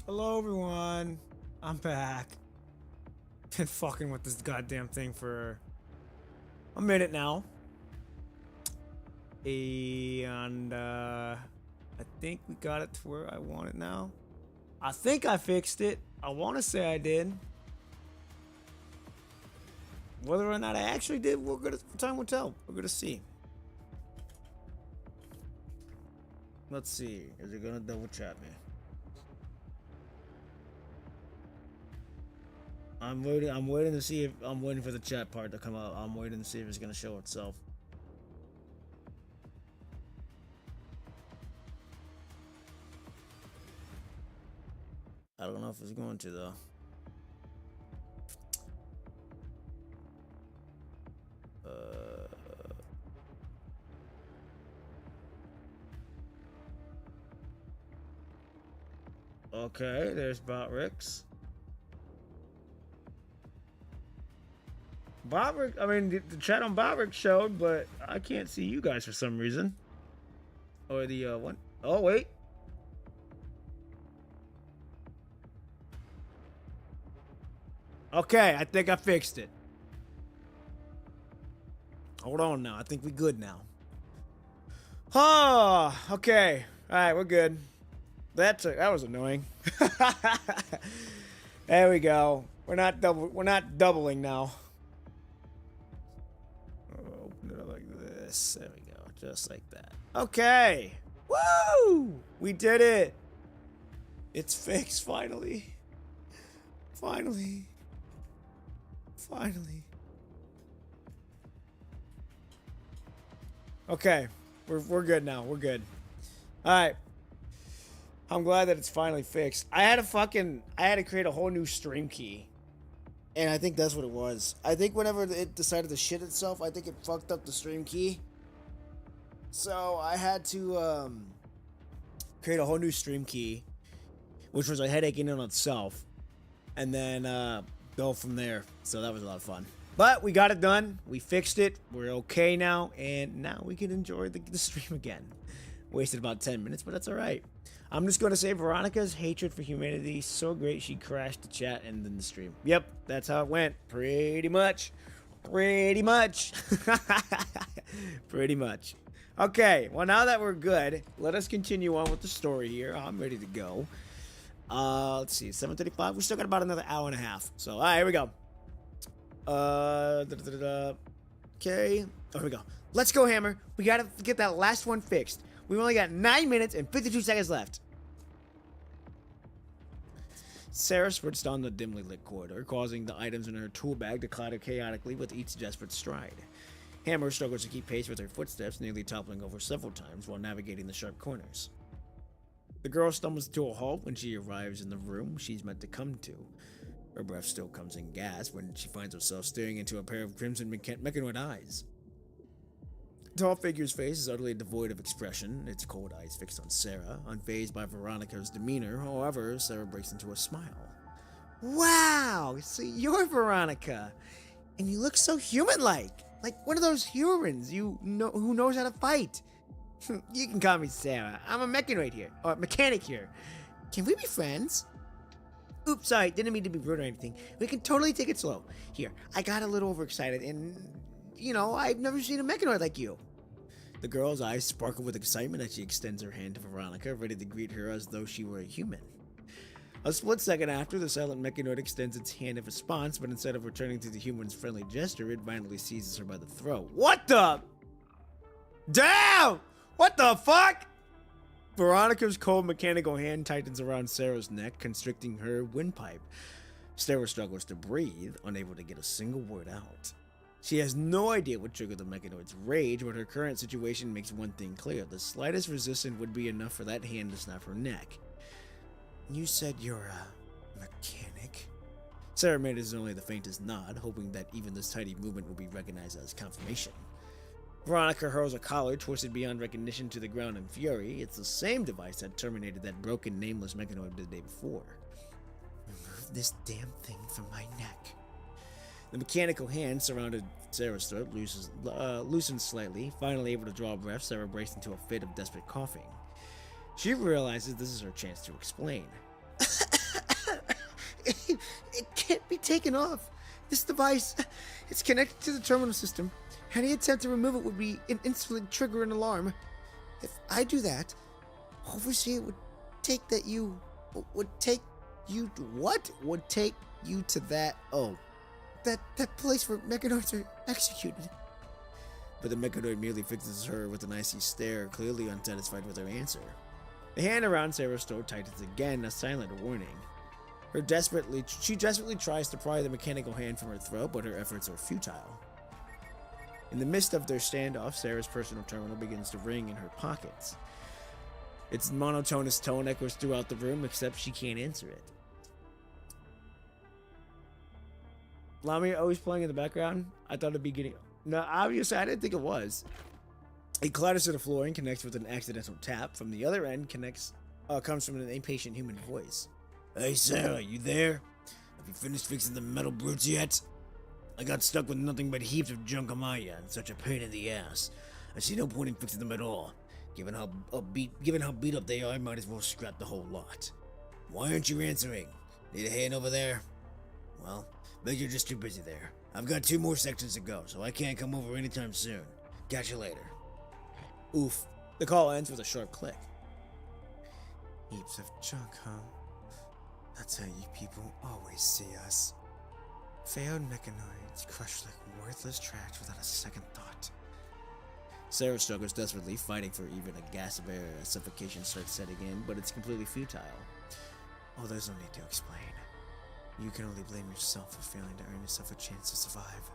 Hello, everyone. I'm back. Been fucking with this goddamn thing for a minute now. And, I think we got it to where I want it now. I think I fixed it. I want to say I did. Whether or not I actually did, time will tell. We're gonna see. Let's see. Is it gonna double chat me? I'm waiting to see if I'm waiting for the chat part to come out. I'm waiting to see if it's gonna show itself. I don't know if it's going to though. Okay, there's Botrix. Botrix, I mean, the chat on Botrix showed, but I can't see you guys for some reason. Or the, one. Oh, wait. Okay, I think I fixed it. Hold on now. I think we good now. Oh, okay. All right, we're good. That was annoying. There we go. We're not doubling now. Open it up like this. There we go. Just like that. Okay. Woo! We did it. It's fixed finally. Finally. Okay. We're good now. We're good. All right. I'm glad that it's finally fixed. I had to create a whole new stream key. And I think that's what it was. I think whenever it decided to shit itself, I think it fucked up the stream key. So I had to create a whole new stream key, which was a headache in and of itself. And then go from there. So that was a lot of fun. But we got it done. We fixed it. We're okay now. And now we can enjoy the stream again. Wasted about 10 minutes, but that's alright. I'm just going to say Veronica's hatred for humanity is so great she crashed the chat and then the stream. Yep, that's how it went. Pretty much. Pretty much. Okay, well now that we're good, let us continue on with the story here. I'm ready to go. Let's see, 7:35. We still got about another hour and a half. So, alright, here we go. Okay. Oh, here we go. Let's go, Hammer. We gotta get that last one fixed. We've only got 9 minutes and 52 seconds left. Sarah sprints down the dimly lit corridor, causing the items in her tool bag to clatter chaotically with each desperate stride. Hammer struggles to keep pace with her footsteps, nearly toppling over several times while navigating the sharp corners. The girl stumbles to a halt when she arrives in the room she's meant to come to. Her breath still comes in gasps when she finds herself staring into a pair of crimson mechanoid eyes. The tall figure's face is utterly devoid of expression, its cold eyes fixed on Sarah, unfazed by Veronica's demeanor. However, Sarah breaks into a smile. Wow, so you're Veronica, and you look so human-like, like one of those humans who knows how to fight. You can call me Sarah. I'm a mechanoid here, or mechanic here. Can we be friends? Oops, sorry, didn't mean to be rude or anything. We can totally take it slow. Here, I got a little overexcited and, you know, I've never seen a mechanoid like you. The girl's eyes sparkle with excitement as she extends her hand to Veronica, ready to greet her as though she were a human. A split second after, the silent mechanoid extends its hand in response, but instead of returning to the human's friendly gesture, it violently seizes her by the throat. What the? Damn! What the fuck? Veronica's cold mechanical hand tightens around Sarah's neck, constricting her windpipe. Sarah struggles to breathe, unable to get a single word out. She has no idea what triggered the mechanoid's rage, but her current situation makes one thing clear. The slightest resistance would be enough for that hand to snap her neck. You said you're a mechanic? Sarah made only the faintest nod, hoping that even this tiny movement would be recognized as confirmation. Veronica hurls a collar twisted beyond recognition to the ground in fury. It's the same device that terminated that broken, nameless mechanoid the day before. Remove this damn thing from my neck. The mechanical hand surrounded Sarah's throat loosens slightly. Finally able to draw a breath, Sarah breaks into a fit of desperate coughing. She realizes this is her chance to explain. It can't be taken off. This device, it's connected to the terminal system. Any attempt to remove it would be an instantly trigger an alarm. If I do that, oversee it would take that you would take you what? Would take you to that that place where mechanoids are executed. But the mechanoid merely fixes her with an icy stare, clearly unsatisfied with her answer. The hand around Sarah's throat tightens again, a silent warning. She desperately tries to pry the mechanical hand from her throat, but her efforts are futile. In the midst of their standoff, Sarah's personal terminal begins to ring in her pockets. Its monotonous tone echoes throughout the room, except she can't answer it. Lamia always playing in the background? I thought it'd be getting... No, obviously, I didn't think it was. It clatters to the floor and connects with an accidental tap. From the other end, comes from an impatient human voice. Hey, Sarah, you there? Have you finished fixing the metal brutes yet? I got stuck with nothing but heaps of junk on my end, such a pain in the ass. I see no point in fixing them at all. Given how beat up they are, I might as well scrap the whole lot. Why aren't you answering? Need a hand over there? Well, maybe you're just too busy there. I've got 2 more sections to go, so I can't come over anytime soon. Catch you later. Oof. The call ends with a sharp click. Heaps of junk, huh? That's how you people always see us. Failed mechanoids crushed like worthless trash without a second thought. Sarah struggles desperately, fighting for even a gasp of air as suffocation starts setting in, but it's completely futile. Oh, there's no need to explain. You can only blame yourself for failing to earn yourself a chance to survive.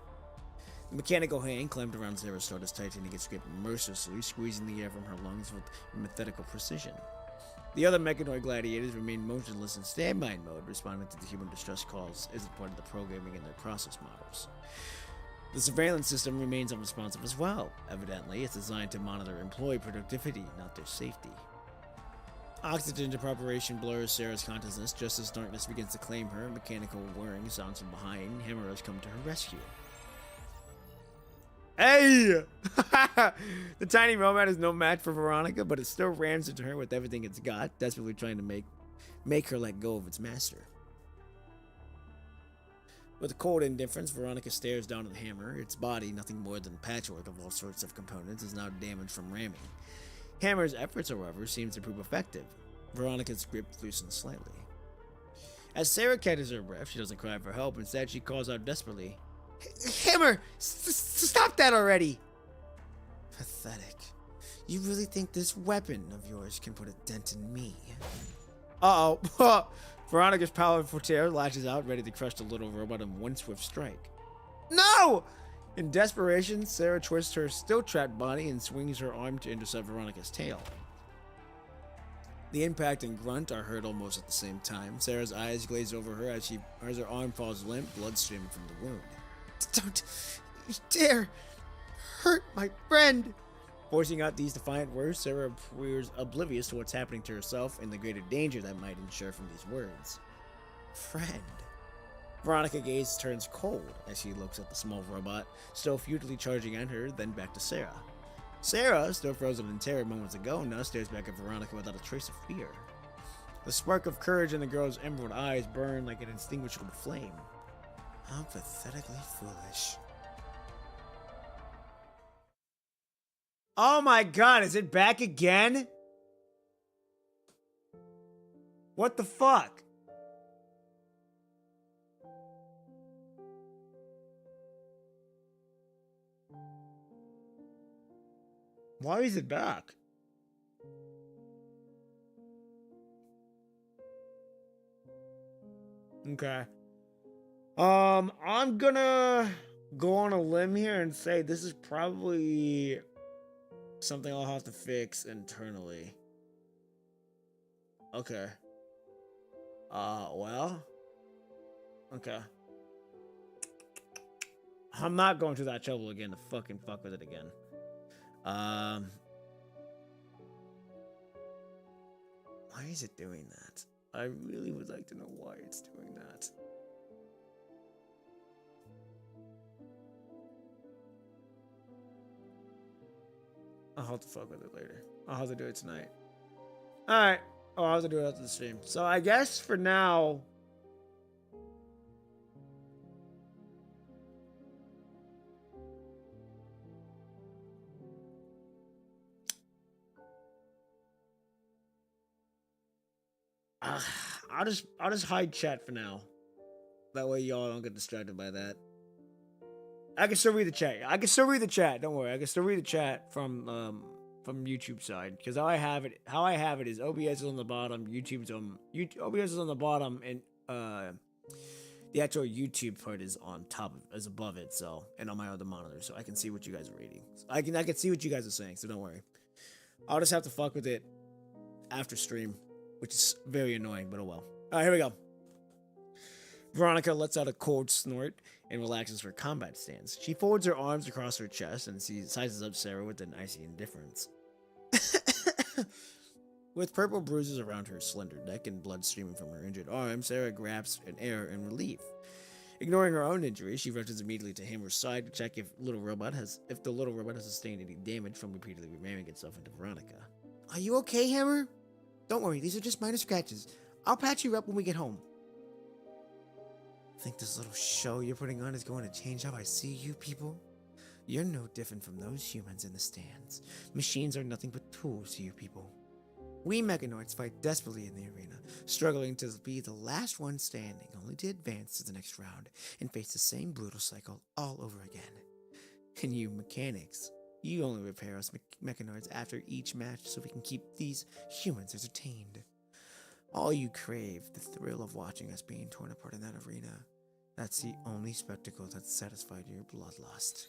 The mechanical hand clamped around Sarah's throat as tightening its grip mercilessly, squeezing the air from her lungs with methodical precision. The other mechanoid gladiators remained motionless in standby mode, responding to the human distress calls as part of the programming in their process models. The surveillance system remains unresponsive as well. Evidently, it's designed to monitor employee productivity, not their safety. Oxygen deprivation blurs Sarah's consciousness just as darkness begins to claim her. Mechanical whirring sounds from behind. Hammerers come to her rescue. Hey! The tiny robot is no match for Veronica, but it still rams into her with everything it's got, desperately trying to make her let go of its master. With a cold indifference, Veronica stares down at the hammer. Its body, nothing more than a patchwork of all sorts of components, is now damaged from ramming. Hammer's efforts, however, seem to prove effective. Veronica's grip loosens slightly. As Sarah catches her breath, she doesn't cry for help. Instead, she calls out desperately, Hammer! Stop that already! Pathetic. You really think this weapon of yours can put a dent in me? Uh-oh. Veronica's powerful tail lashes out, ready to crush the little robot in one swift strike. No! In desperation, Sarah twists her still-trapped body and swings her arm to intercept Veronica's tail. The impact and grunt are heard almost at the same time. Sarah's eyes glaze over her as her arm falls limp, blood streaming from the wound. Don't you dare hurt my friend! Forcing out these defiant words, Sarah appears oblivious to what's happening to herself and the greater danger that might ensure from these words. Friend. Veronica's gaze turns cold as she looks at the small robot, still futilely charging at her, then back to Sarah. Sarah, still frozen in terror moments ago, now stares back at Veronica without a trace of fear. The spark of courage in the girl's emerald eyes burn like an indistinguishable flame. How pathetically foolish. Oh my god, is it back again? What the fuck? Why is it back? Okay. I'm gonna go on a limb here and say this is probably something I'll have to fix internally. Okay. Well. Okay. I'm not going through that trouble again to fucking fuck with it again. Why is it doing that? I really would like to know why it's doing that. I'll have to fuck with it later. I'll have to do it tonight. Alright. I'll have to do it after the stream. So I guess for now, I'll just hide chat for now. That way y'all don't get distracted by that. I can still read the chat. Don't worry. I can still read the chat from YouTube side, because how I have it is OBS is on the bottom, OBS is on the bottom, and the actual YouTube part is on top is above it, so, and on my other monitor, so I can see what you guys are reading. I can see what you guys are saying, so don't worry. I'll just have to fuck with it after stream, which is very annoying, but oh well. Alright, here we go. Veronica lets out a cold snort and relaxes her combat stance. She folds her arms across her chest and sizes up Sarah with an icy indifference. With purple bruises around her slender neck and blood streaming from her injured arm, Sarah grasps an air in relief. Ignoring her own injury, she rushes immediately to Hammer's side to check if the little robot has sustained any damage from repeatedly ramming itself into Veronica. Are you okay, Hammer? Don't worry, these are just minor scratches. I'll patch you up when we get home. Think this little show you're putting on is going to change how I see you people? You're no different from those humans in the stands. Machines are nothing but tools to you people. We Mechanoids fight desperately in the arena, struggling to be the last one standing, only to advance to the next round and face the same brutal cycle all over again. And you mechanics, you only repair us Mechanoids after each match so we can keep these humans entertained. All you crave, the thrill of watching us being torn apart in that arena. That's the only spectacle that's satisfied your bloodlust.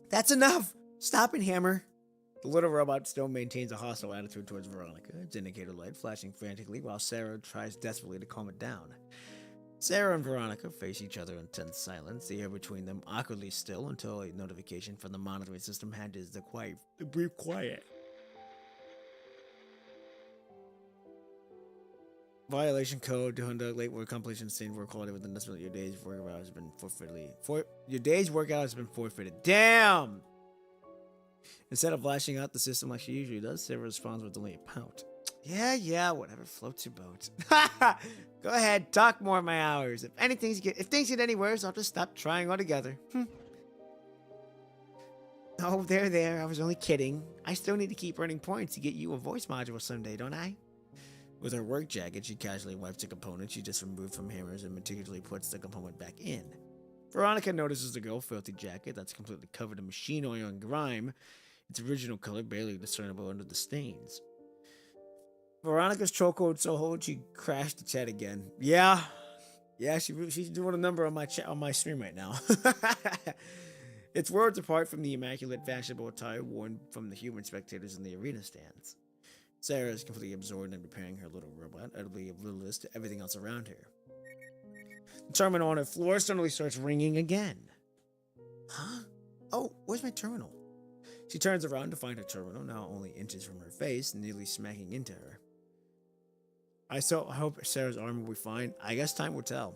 That's enough! Stop it, Hammer! The little robot still maintains a hostile attitude towards Veronica, its indicator light flashing frantically while Sarah tries desperately to calm it down. Sarah and Veronica face each other in tense silence, the air between them awkwardly still until a notification from the monitoring system handles the brief quiet. Violation code to conduct late work completion sustained work quality within this minute. Your day's workout has been forfeited. Damn! Instead of lashing out the system like she usually does, Sarah responds with only a pout. Yeah, whatever floats your boat. Go ahead, talk more of my hours. If things get any worse, I'll just stop trying altogether. Oh, there, I was only kidding. I still need to keep earning points to get you a voice module someday, don't I? With her work jacket, she casually wipes a component she just removed from Hammers and meticulously puts the component back in. Veronica notices the girl's filthy jacket that's completely covered in machine oil and grime, its original color barely discernible under the stains. Veronica's chokehold so hold she crashed the chat again. Yeah, she's doing a number on my stream right now. It's worlds apart from the immaculate, fashionable attire worn from the human spectators in the arena stands. Sarah is completely absorbed in repairing her little robot, utterly oblivious to everything else around her. The terminal on her floor suddenly starts ringing again. Huh? Oh, where's my terminal? She turns around to find her terminal, now only inches from her face, nearly smacking into her. I hope Sarah's arm will be fine. I guess time will tell.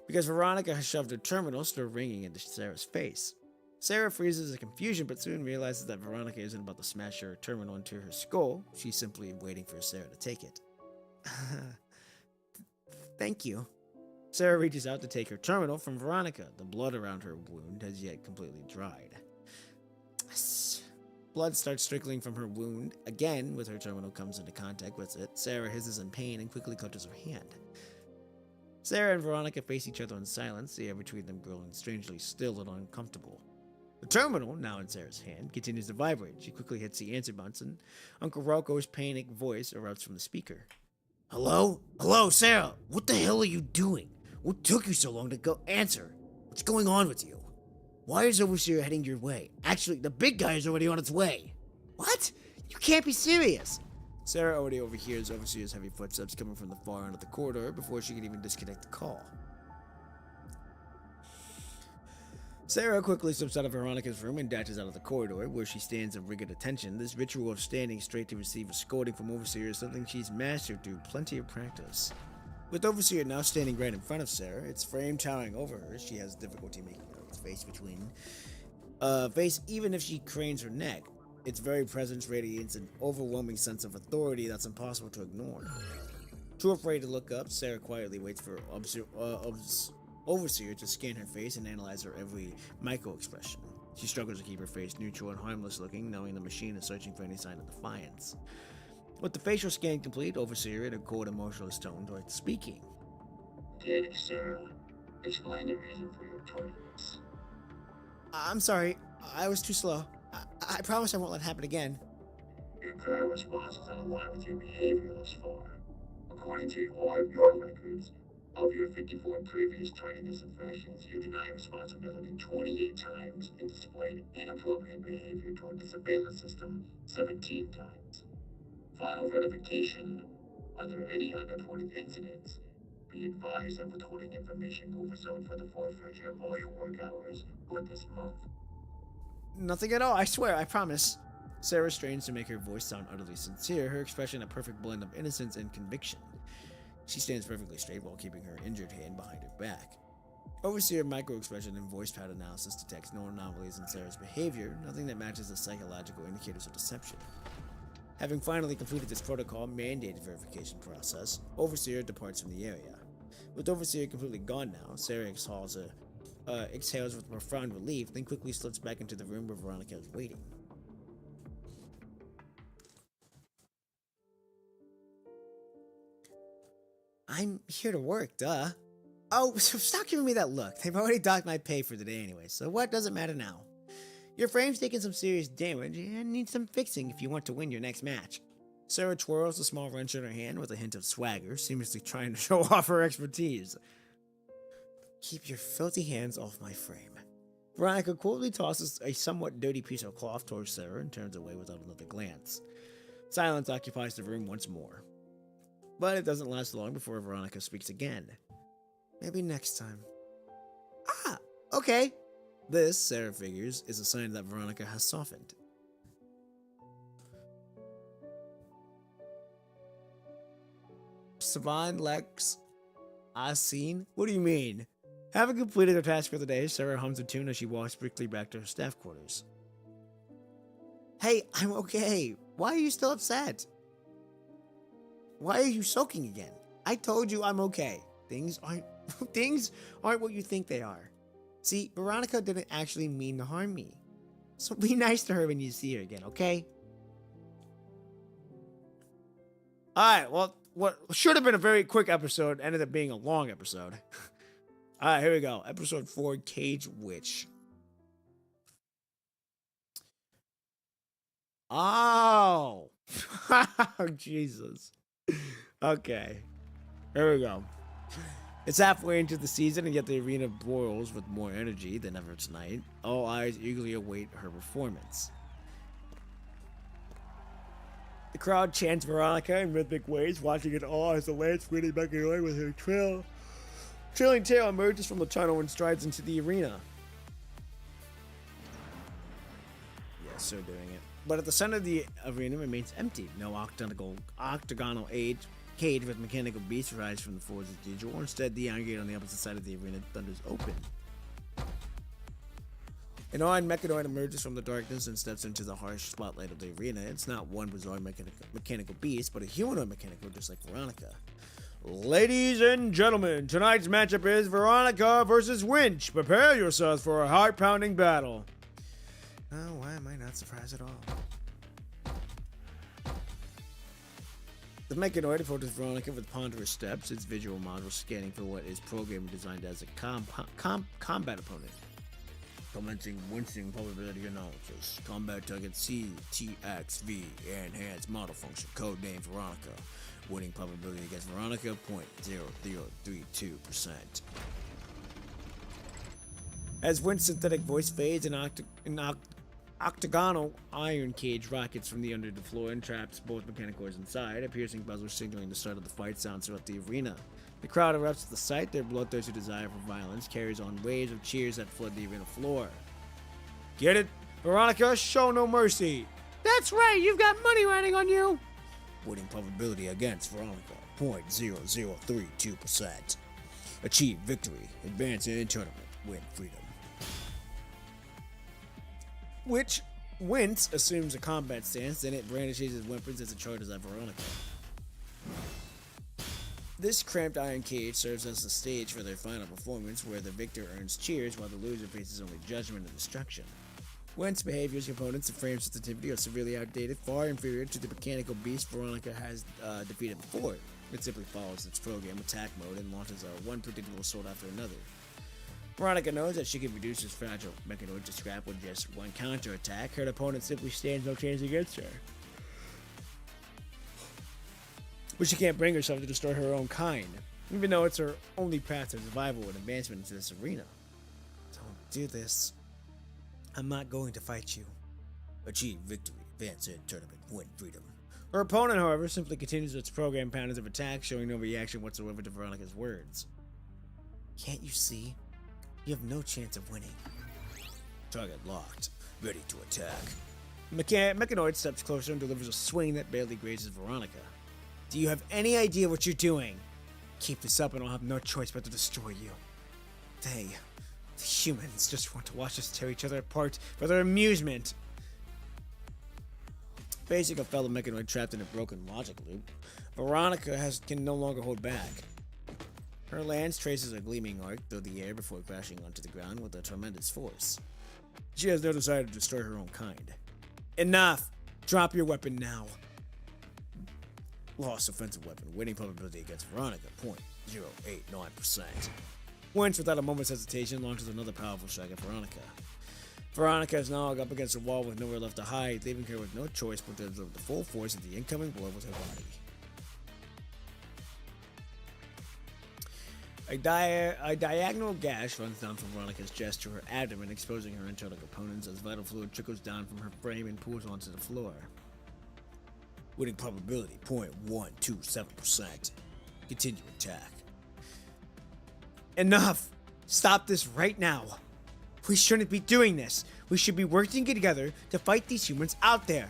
Because Veronica has shoved her terminal, still ringing into Sarah's face. Sarah freezes in confusion, but soon realizes that Veronica isn't about to smash her terminal into her skull. She's simply waiting for Sarah to take it. Thank you. Sarah reaches out to take her terminal from Veronica. The blood around her wound has yet completely dried. Blood starts trickling from her wound. Again, with her terminal comes into contact with it. Sarah hisses in pain and quickly clutches her hand. Sarah and Veronica face each other in silence, the air between them growing strangely still and uncomfortable. The terminal, now in Sarah's hand, continues to vibrate. She quickly hits the answer button. Uncle Rocco's panicked voice erupts from the speaker. Hello? Hello, Sarah? What the hell are you doing? What took you so long to go answer? What's going on with you? Why is Overseer heading your way? Actually, the big guy is already on its way. What? You can't be serious. Sarah already overhears Overseer's heavy footsteps coming from the far end of the corridor before she can even disconnect the call. Sarah quickly slips out of Veronica's room and dashes out of the corridor, where she stands in rigid attention. This ritual of standing straight to receive a scolding from Overseer is something she's mastered through plenty of practice. With Overseer now standing right in front of Sarah, its frame towering over her, she has difficulty making out its face even if she cranes her neck. Its very presence radiates an overwhelming sense of authority that's impossible to ignore. Too afraid to look up, Sarah quietly waits for Overseer to scan her face and analyze her every micro-expression. She struggles to keep her face neutral and harmless looking, knowing the machine is searching for any sign of defiance. With the facial scan complete, Overseer in a cold, emotionless tone starts speaking. Did Sarah explain the reason for your tardiness? I'm sorry, I was too slow. I promise I won't let it happen again. Your current responses align with your behavior thus far. According to all of your records, of your 54 previous tardiness infractions, you denied responsibility 28 times and displayed inappropriate behavior toward the surveillance system 17 times. Final verification: are there any unreported incidents? Be advised of withholding information overzone for the forfeiture of all your work hours for this month. Nothing at all, I swear, I promise. Sarah strains to make her voice sound utterly sincere, her expression a perfect blend of innocence and conviction. She stands perfectly straight while keeping her injured hand behind her back. Overseer micro-expression and voice pattern analysis detects no anomalies in Sarah's behavior, nothing that matches the psychological indicators of deception. Having finally completed this protocol-mandated verification process, Overseer departs from the area. With Overseer completely gone now, Sarah exhales with profound relief, then quickly slips back into the room where Veronica is waiting. I'm here to work, duh. Oh, so stop giving me that look. They've already docked my pay for the day anyway, so what does it matter now? Your frame's taking some serious damage and needs some fixing if you want to win your next match. Sarah twirls a small wrench in her hand with a hint of swagger, seemingly trying to show off her expertise. Keep your filthy hands off my frame. Veronica coldly tosses a somewhat dirty piece of cloth towards Sarah and turns away without another glance. Silence occupies the room once more. But it doesn't last long before Veronica speaks again. Maybe next time. Ah, okay. This, Sarah figures, is a sign that Veronica has softened. Savan Lex Asin? What do you mean? Having completed her task for the day, Sarah hums a tune as she walks briskly back to her staff quarters. Hey, I'm okay. Why are you still upset? Why are you sulking again? I told you I'm okay. Things aren't what you think they are. See, Veronica didn't actually mean to harm me. So be nice to her when you see her again, okay? Alright, well, what should have been a very quick episode ended up being a long episode. Alright, here we go. Episode 4, Cage Witch. Oh! Oh, Jesus. Okay. Here we go. It's halfway into the season, and yet the arena boils with more energy than ever tonight. All eyes eagerly await her performance. The crowd chants Veronica in rhythmic ways, watching it all as the lance wheeling back and away with her trailing tail emerges from the tunnel and strides into the arena. Yes, they're doing it. But at the center of the arena remains empty. No octagonal cage with mechanical beasts rise from the floors as usual. Instead, the iron gate on the opposite side of the arena thunders open. An iron mechanoid emerges from the darkness and steps into the harsh spotlight of the arena. It's not one bizarre mechanical beast, but a humanoid mechanical just like Veronica. Ladies and gentlemen, tonight's matchup is Veronica versus Winch. Prepare yourselves for a heart-pounding battle. Oh, why am I not surprised at all? The mechanoid approaches Veronica with ponderous steps, its visual model scanning for what is programmed and designed as a combat opponent. Commencing wincing probability analysis. Combat target CTXV enhanced model function. Codename Veronica. Winning probability against Veronica 0.0032%. As Winch's synthetic voice fades, an octagonal iron cage rockets from the under the floor and traps both mechanicoids inside. A piercing buzzer signaling the start of the fight sounds throughout the arena. The crowd erupts at the sight. Their bloodthirsty desire for violence carries on waves of cheers that flood the arena floor. Get it? Veronica, show no mercy. That's right, you've got money riding on you. Winning probability against Veronica, 0.0032%. Achieve victory. Advance in tournament. Win freedom. Which Wince assumes a combat stance, then it brandishes his weapons as it charges at Veronica. This cramped iron cage serves as the stage for their final performance, where the victor earns cheers while the loser faces only judgment and destruction. Wentz behaviors, components, and frame sensitivity are severely outdated, far inferior to the mechanical beast Veronica has defeated before. It simply follows its program attack mode and launches one predictable assault after another. Veronica knows that she can reduce his fragile mechanoid to scrap with just one counterattack. Her opponent simply stands no chance against her. But she can't bring herself to destroy her own kind, even though it's her only path to survival and advancement into this arena. Don't do this. I'm not going to fight you. Achieve victory, advance in tournament, win freedom. Her opponent, however, simply continues its program patterns of attack, showing no reaction whatsoever to Veronica's words. Can't you see? You have no chance of winning. Target locked, ready to attack. Mechanoid steps closer and delivers a swing that barely grazes Veronica. Do you have any idea what you're doing? Keep this up and I'll have no choice but to destroy you. The humans just want to watch us tear each other apart for their amusement. Facing a fellow mechanoid trapped in a broken logic loop, Veronica can no longer hold back. Her lance traces a gleaming arc through the air before crashing onto the ground with a tremendous force. She has no desire to destroy her own kind. Enough! Drop your weapon now. Lost offensive weapon. Winning probability against Veronica, 0.089%. Wentz, without a moment's hesitation, launches another powerful strike at Veronica. Veronica is now up against a wall with nowhere left to hide, leaving her with no choice but to absorb the full force of the incoming blow with her body. A diagonal gash runs down from Veronica's chest to her abdomen, exposing her internal components as vital fluid trickles down from her frame and pools onto the floor. Winning probability, 0.127%. Continue attack. Enough! Stop this right now! We shouldn't be doing this! We should be working together to fight these humans out there!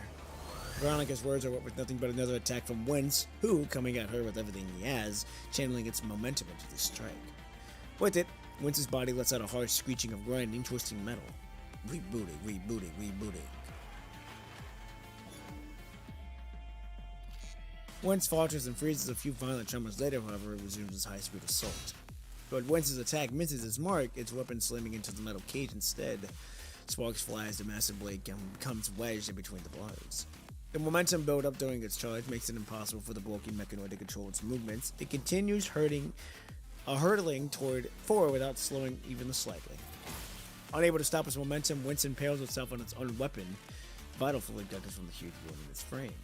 Veronica's words are what with nothing but another attack from Wentz, who, coming at her with everything he has, channeling its momentum into the strike. With it, Wentz's body lets out a harsh screeching of grinding, twisting metal. Rebooting, rebooting, rebooting. Wentz falters and freezes a few violent tremors later, however, it resumes its high-speed assault. But Wentz's attack misses its mark, its weapon slamming into the metal cage instead. Sparks fly as the massive blade comes wedged in between the bars. The momentum build up during its charge makes it impossible for the bulky mechanoid to control its movements. It continues hurtling forward without slowing even slightly. Unable to stop its momentum, Wentz impales itself on its own weapon. Vital fluid gutters from the huge wound in its frame.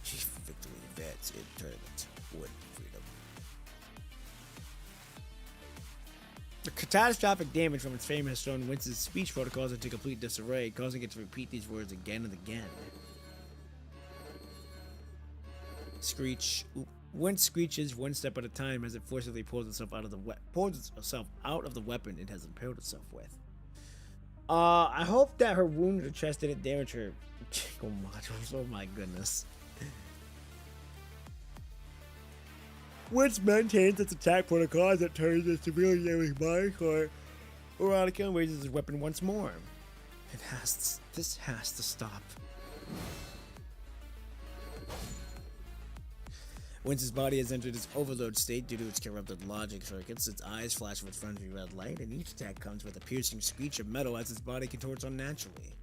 Chief victory advance in tournament. Win freedom. The catastrophic damage from its frame has thrown Wentz's speech protocols into complete disarray, causing it to repeat these words again and again. Screech. Wentz screeches one step at a time as it forcibly pulls itself out of the weapon it has impaled itself with. I hope that her wound to the chest didn't damage her. Oh my goodness. Wentz maintains its attack protocol as it turns its severely damaged body core. Veronica raises his weapon once more. This has to stop. Wentz's body has entered its overload state due to its corrupted logic circuits. Its eyes flash with frenzy red light, and each attack comes with a piercing screech of metal as its body contorts unnaturally.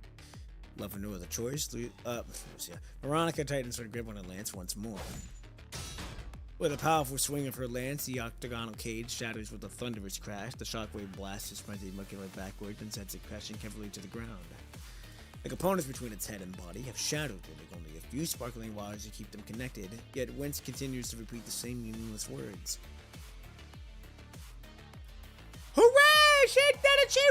Left with no other choice, Veronica tightens her grip on her lance once more. With a powerful swing of her lance, the octagonal cage shatters with a thunderous crash. The shockwave blasts its frenzied mechanoid backwards and sends it crashing heavily to the ground. The components between its head and body have shattered, leaving only a few sparkling wires to keep them connected, yet Wentz continues to repeat the same meaningless words. Hooray! She did it! She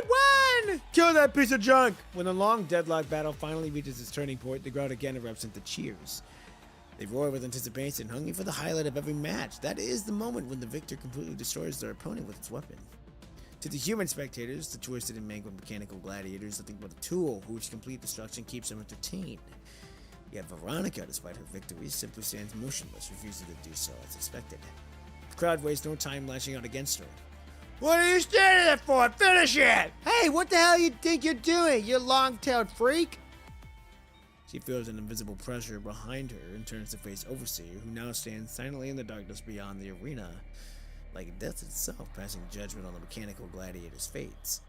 won! Kill that piece of junk! When the long deadlock battle finally reaches its turning point, the crowd again erupts into cheers. They roar with anticipation, hungry for the highlight of every match. That is the moment when the victor completely destroys their opponent with its weapon. To the human spectators, the twisted and mangled mechanical gladiator is nothing but a tool whose complete destruction keeps them entertained. Yet Veronica, despite her victories, simply stands motionless, refusing to do so as expected. The crowd wastes no time lashing out against her. What are you standing there for? Finish it! Hey, what the hell you think you're doing, you long-tailed freak? She feels an invisible pressure behind her and turns to face Overseer, who now stands silently in the darkness beyond the arena, like death itself, passing judgment on the mechanical gladiator's fates.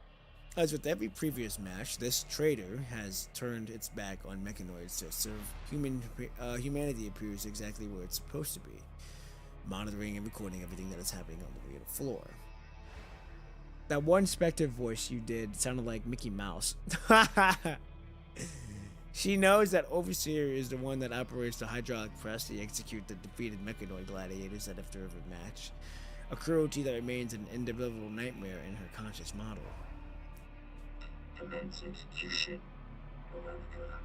As with every previous match, this traitor has turned its back on mechanoids to serve humanity appears exactly where it's supposed to be, monitoring and recording everything that is happening on the arena floor. That one Spectre voice you did sounded like Mickey Mouse. She knows that Overseer is the one that operates the hydraulic press to execute the defeated mechanoid gladiators at after every match, a cruelty that remains an indelible nightmare in her conscious model. Commence execution, Veronica.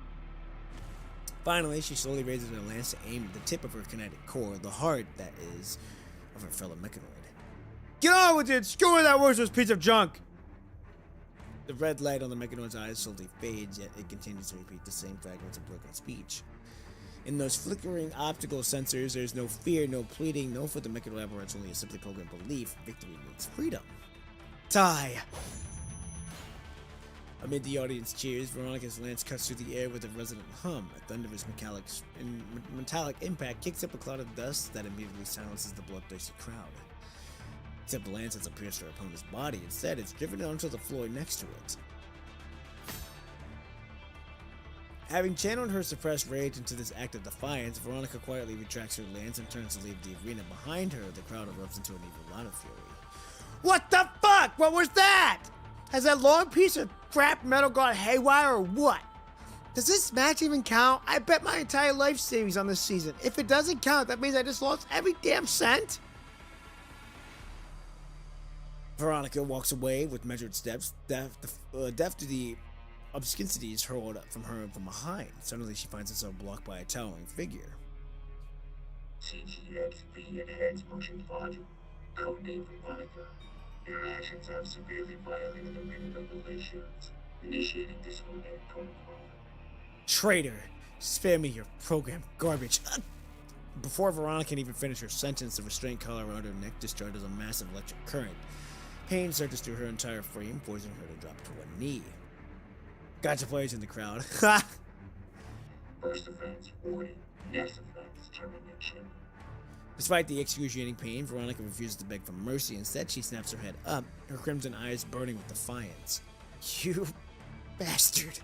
Finally, she slowly raises her lance to aim at the tip of her kinetic core, the heart, that is, of her fellow mechanoid. Get on with it! Screw that worthless piece of junk! The red light on the mechanoid's eyes slowly fades, yet it continues to repeat the same fragments of broken speech. In those flickering optical sensors, there's no fear, no pleading, no for the mechanoid apparatus, only a simply programmed belief. Victory means freedom. Die! Amid the audience cheers, Veronica's lance cuts through the air with a resonant hum. A thunderous metallic impact kicks up a cloud of dust that immediately silences the bloodthirsty crowd. Except the lance doesn't pierce her opponent's body. Instead, it's driven onto the floor next to it. Having channeled her suppressed rage into this act of defiance, Veronica quietly retracts her lance and turns to leave the arena. Behind her, the crowd erupts into an evil lot of fury. What the fuck? What was that? Has that long piece of crap metal gone haywire or what? Does this match even count? I bet my entire life savings on this season. If it doesn't count, that means I just lost every damn cent? Veronica walks away with measured steps, deaf to the obscenities hurled from her from behind. Suddenly, she finds herself blocked by a towering figure. CGXB Enhanced Motion 5, codename Veronica. Your actions have severely violated arena regulations. Initiating disciplinary protocol. Traitor! Spare me your program garbage. Before Veronica can even finish her sentence, the restraint collar around her neck discharges a massive electric current. Pain surges through her entire frame, forcing her to drop to a knee. Gotcha players in the crowd. First offense, warning. Next offense, termination. Despite the excruciating pain, Veronica refuses to beg for mercy. Instead, she snaps her head up, her crimson eyes burning with defiance. You bastard.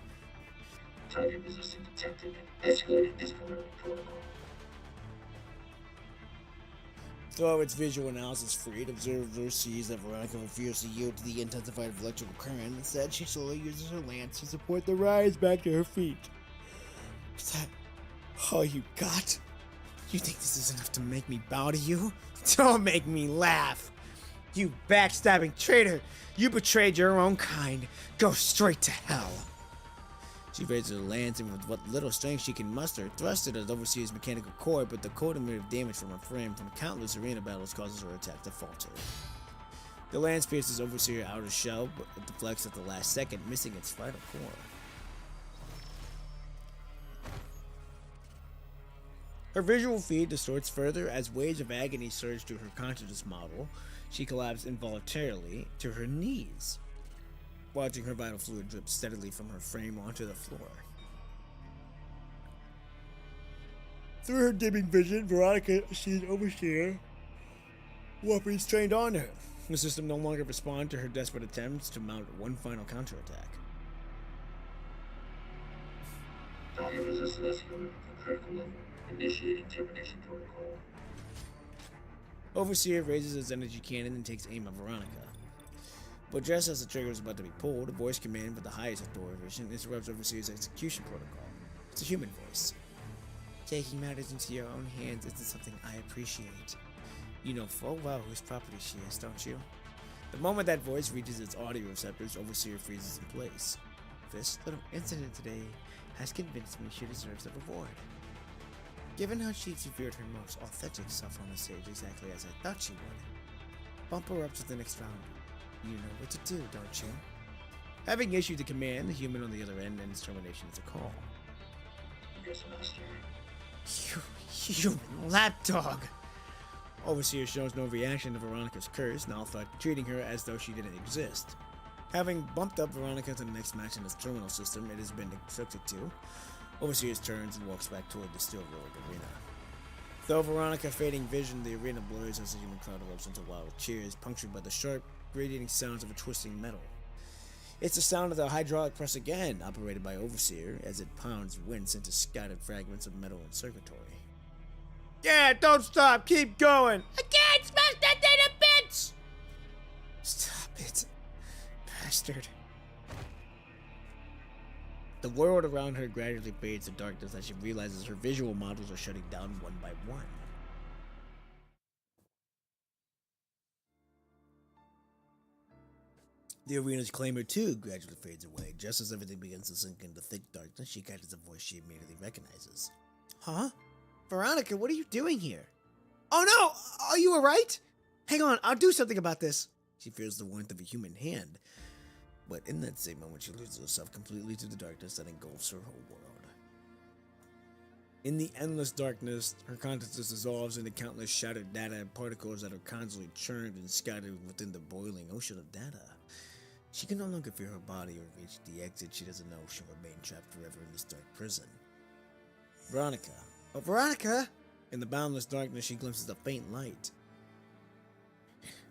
Target resistance detected. Escalating disciplinary protocol. Though its visual analysis freed, observer sees that Veronica refuses to yield to the intensified electrical current. Instead, she slowly uses her lance to support the rise back to her feet. Is that all you got? You think this is enough to make me bow to you? Don't make me laugh! You backstabbing traitor! You betrayed your own kind! Go straight to hell! She raises her lance and with what little strength she can muster, thrusts it at Overseer's mechanical core, but the cumulative damage from her frame from countless arena battles causes her attack to falter. The lance pierces Overseer's outer shell, but it deflects at the last second, missing its vital core. Her visual feed distorts further as waves of agony surge through her consciousness model. She collapses involuntarily to her knees, watching her vital fluid drip steadily from her frame onto the floor. Through her dimming vision, Veronica sees Overseer weapons trained on her. The system no longer responds to her desperate attempts to mount one final counterattack. Target resistance escalated to critical level. Initiating termination protocol. Overseer raises his energy cannon and takes aim at Veronica. But just as the trigger is about to be pulled, a voice command with the highest authority interrupts Overseer's execution protocol. It's a human voice. Taking matters into your own hands isn't something I appreciate. You know full well whose property she is, don't you? The moment that voice reaches its audio receptors, Overseer freezes in place. This little incident today has convinced me she deserves a reward. Given how she revealed her most authentic self on the stage exactly as I thought she would, bump her up to the next round. You know what to do, don't you? Having issued the command, the human on the other end ends termination as a call. Yes, Master. You human lapdog! Overseer shows no reaction to Veronica's curse, now treating her as though she didn't exist. Having bumped up Veronica to the next match in his terminal system it has been instructed to, Overseer turns and walks back toward the steel-rolled arena. Though Veronica fading vision, the arena blurs as the human crowd erupts into wild cheers, punctured by the sharp, radiating sounds of a twisting metal. It's the sound of the hydraulic press again, operated by Overseer, as it pounds winds into scattered fragments of metal and circuitry. Yeah, don't stop, keep going! I can't smash that thing to bits! Stop it, bastard. The world around her gradually fades to darkness as she realizes her visual models are shutting down one by one. The arena's claimer, too, gradually fades away. Just as everything begins to sink into thick darkness, she catches a voice she immediately recognizes. Huh? Veronica, what are you doing here? Oh no! Are you alright? Hang on, I'll do something about this. She feels the warmth of a human hand. But in that same moment, she loses herself completely to the darkness that engulfs her whole world. In the endless darkness, her consciousness dissolves into countless shattered data particles that are constantly churned and scattered within the boiling ocean of data. She can no longer feel her body or reach the exit. She doesn't know she'll remain trapped forever in this dark prison. Veronica. Oh, Veronica! In the boundless darkness, she glimpses a faint light.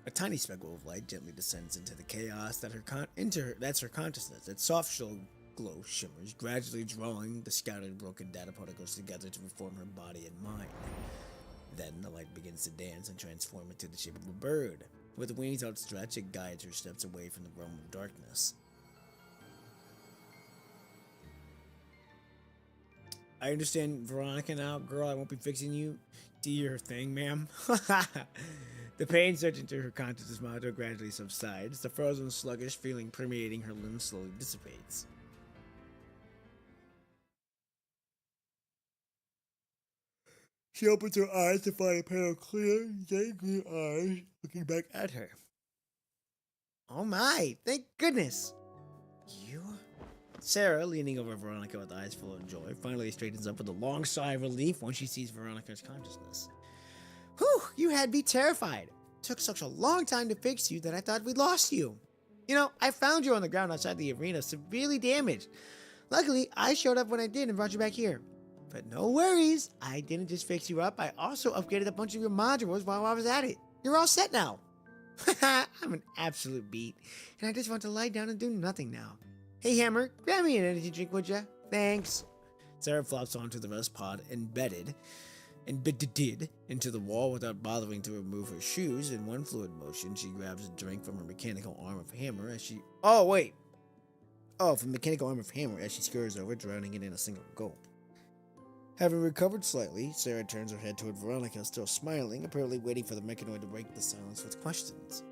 A tiny speckle of light gently descends into the chaos that's her consciousness. Its soft glow shimmers, gradually drawing the scattered broken data particles together to reform her body and mind. Then the light begins to dance and transform into the shape of a bird. With wings outstretched, it guides her steps away from the realm of darkness. I understand, Veronica, now. Girl, I won't be fixing you. Do your thing, ma'am. The pain surging through her consciousness monitor gradually subsides. The frozen, sluggish feeling permeating her limbs slowly dissipates. She opens her eyes to find a pair of clear, yet green eyes looking back at her. Oh my, thank goodness! You? Sarah, leaning over Veronica with eyes full of joy, finally straightens up with a long sigh of relief when she sees Veronica's consciousness. Whew, you had me terrified. It took such a long time to fix you that I thought we'd lost you. You know, I found you on the ground outside the arena, severely damaged. Luckily, I showed up when I did and brought you back here. But no worries, I didn't just fix you up, I also upgraded a bunch of your modules while I was at it. You're all set now. I'm an absolute beat, and I just want to lie down and do nothing now. Hey Hammer, grab me an energy drink, would ya? Thanks. Sarah flops onto the rest pod, embedded into the wall without bothering to remove her shoes. In one fluid motion, she grabs a drink from her mechanical arm of Hammer as she... from mechanical arm of Hammer as she scurries over, drowning it in a single gulp. Having recovered slightly, Sarah turns her head toward Veronica, still smiling, apparently waiting for the mechanoid to break the silence with questions.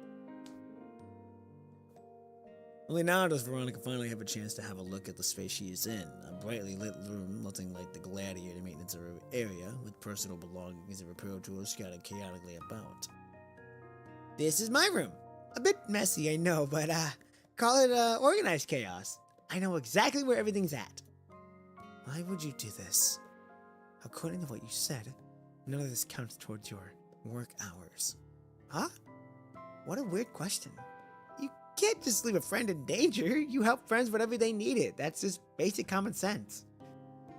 Only now does Veronica finally have a chance to have a look at the space she is in, a brightly lit room looking like the gladiator maintenance area, with personal belongings and repair tools scattered chaotically about. This is my room. A bit messy, I know, but call it organized chaos. I know exactly where everything's at. Why would you do this? According to what you said, none of this counts towards your work hours. Huh? What a weird question. You can't just leave a friend in danger. You help friends whenever they need it. That's just basic common sense.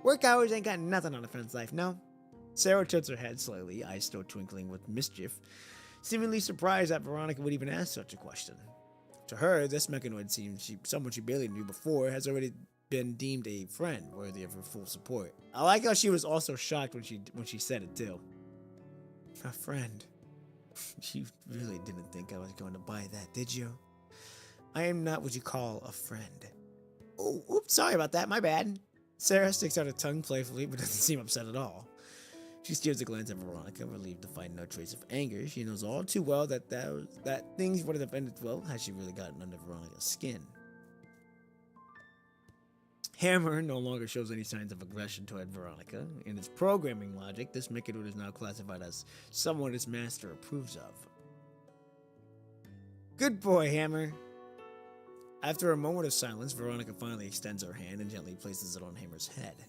Work hours ain't got nothing on a friend's life, no? Sarah tilts her head slightly, eyes still twinkling with mischief, seemingly surprised that Veronica would even ask such a question. To her, this mechanoid seems someone she barely knew before has already been deemed a friend worthy of her full support. I like how she was also shocked when she said it too. A friend. You really didn't think I was going to buy that, did you? I am not what you call a friend. Oh, oops, sorry about that, my bad. Sarah sticks out her tongue playfully, but doesn't seem upset at all. She steers a glance at Veronica, relieved to find no trace of anger. She knows all too well that things would have ended well had she really gotten under Veronica's skin. Hammer no longer shows any signs of aggression toward Veronica. In its programming logic, this mechanoid is now classified as someone its master approves of. Good boy, Hammer. After a moment of silence, Veronica finally extends her hand and gently places it on Hammer's head.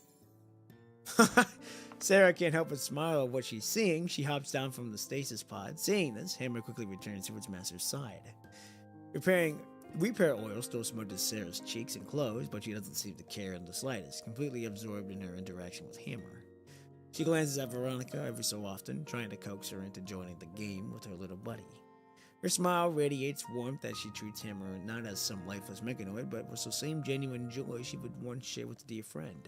Sarah can't help but smile at what she's seeing. She hops down from the stasis pod. Seeing this, Hammer quickly returns to its master's side. Repair oil still smudges Sarah's cheeks and clothes, but she doesn't seem to care in the slightest, completely absorbed in her interaction with Hammer. She glances at Veronica every so often, trying to coax her into joining the game with her little buddy. Her smile radiates warmth as she treats Hammer not as some lifeless mechanoid, but with the same genuine joy she would once share with a dear friend.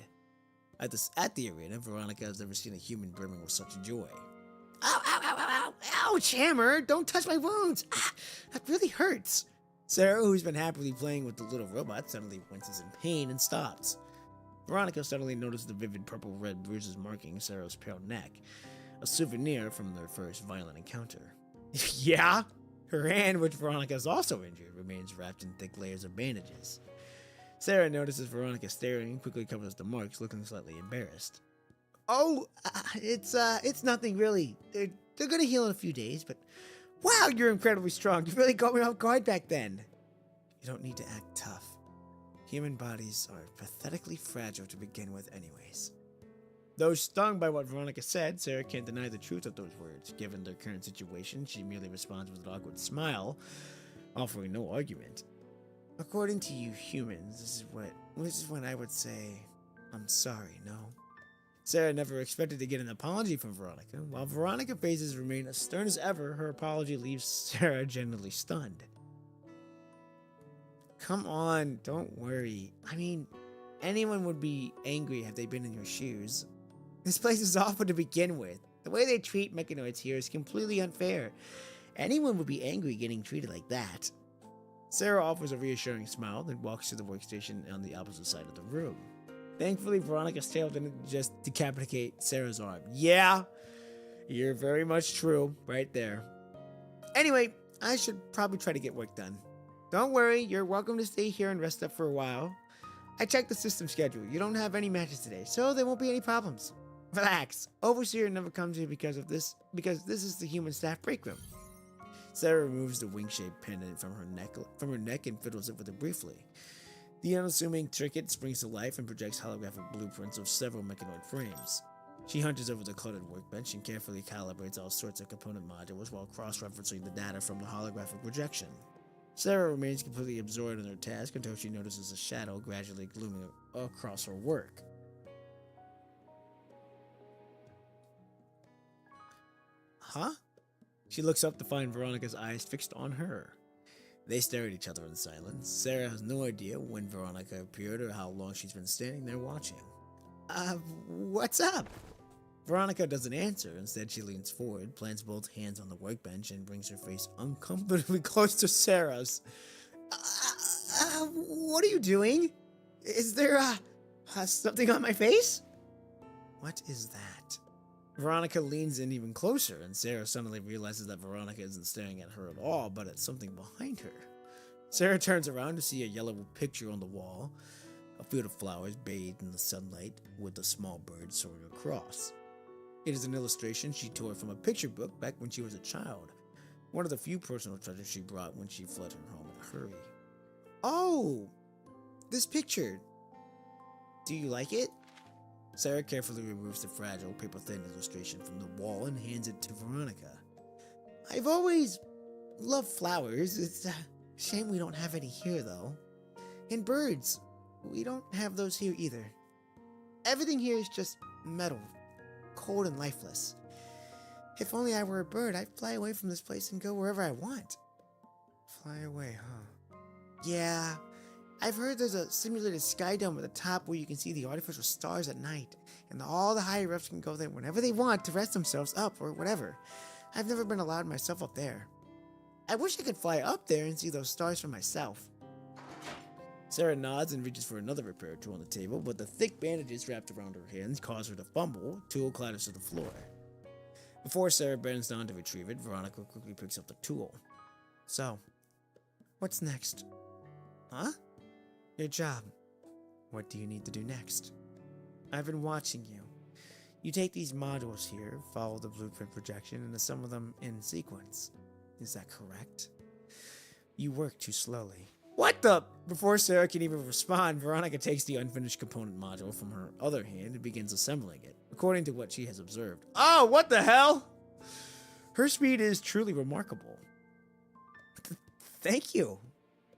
At the arena, Veronica has never seen a human brimming with such joy. Ow, ow, ow, ow, ow! Ouch, Hammer! Don't touch my wounds! Ah, that really hurts! Sarah, who's been happily playing with the little robot, suddenly winces in pain and stops. Veronica suddenly notices the vivid purple-red bruises marking Sarah's pale neck, a souvenir from their first violent encounter. Yeah? Her hand, which Veronica is also injured, remains wrapped in thick layers of bandages. Sarah notices Veronica staring and quickly covers the marks, looking slightly embarrassed. Oh, it's nothing really. They're gonna heal in a few days, but wow, you're incredibly strong. You really got me off guard back then. You don't need to act tough. Human bodies are pathetically fragile to begin with anyways. Though stung by what Veronica said, Sarah can't deny the truth of those words. Given their current situation, she merely responds with an awkward smile, offering no argument. According to you humans, this is when I would say, I'm sorry, no? Sarah never expected to get an apology from Veronica. While Veronica's faces remain as stern as ever, her apology leaves Sarah genuinely stunned. Come on, don't worry. I mean, anyone would be angry had they been in your shoes. This place is awful to begin with. The way they treat mechanoids here is completely unfair. Anyone would be angry getting treated like that. Sarah offers a reassuring smile, then walks to the workstation on the opposite side of the room. Thankfully, Veronica's tail didn't just decapitate Sarah's arm. Yeah, you're very much true, right there. Anyway, I should probably try to get work done. Don't worry, you're welcome to stay here and rest up for a while. I checked the system schedule. You don't have any matches today, so there won't be any problems. Relax. Overseer never comes here because this is the human staff break room. Sarah removes the wing-shaped pendant from her neck and fiddles it with it briefly. The unassuming trinket springs to life and projects holographic blueprints of several mechanoid frames. She hunches over the cluttered workbench and carefully calibrates all sorts of component modules while cross-referencing the data from the holographic projection. Sarah remains completely absorbed in her task until she notices a shadow gradually glooming across her work. Huh? She looks up to find Veronica's eyes fixed on her. They stare at each other in silence. Sarah has no idea when Veronica appeared or how long she's been standing there watching. What's up? Veronica doesn't answer. Instead, she leans forward, plants both hands on the workbench, and brings her face uncomfortably close to Sarah's. What are you doing? Is there, something on my face? What is that? Veronica leans in even closer, and Sarah suddenly realizes that Veronica isn't staring at her at all, but at something behind her. Sarah turns around to see a yellow picture on the wall, a field of flowers bathed in the sunlight with a small bird soaring across. It is an illustration she tore from a picture book back when she was a child, one of the few personal treasures she brought when she fled her home in a hurry. Oh, this picture. Do you like it? Sarah carefully removes the fragile, paper-thin illustration from the wall and hands it to Veronica. I've always loved flowers. It's a shame we don't have any here, though. And birds. We don't have those here either. Everything here is just metal, cold and lifeless. If only I were a bird, I'd fly away from this place and go wherever I want. Fly away, huh? Yeah. I've heard there's a simulated sky dome at the top where you can see the artificial stars at night, and all the higher-ups can go there whenever they want to rest themselves up or whatever. I've never been allowed myself up there. I wish I could fly up there and see those stars for myself. Sarah nods and reaches for another repair tool on the table, but the thick bandages wrapped around her hands cause her to fumble. Tool clatters to the floor. Before Sarah bends down to retrieve it, Veronica quickly picks up the tool. So, what's next? Huh? Your job. What do you need to do next? I've been watching you. You take these modules here, follow the blueprint projection, and assemble them in sequence. Is that correct? You work too slowly. What the? Before Sarah can even respond, Veronica takes the unfinished component module from her other hand and begins assembling it, according to what she has observed. Oh, what the hell? Her speed is truly remarkable. Thank you.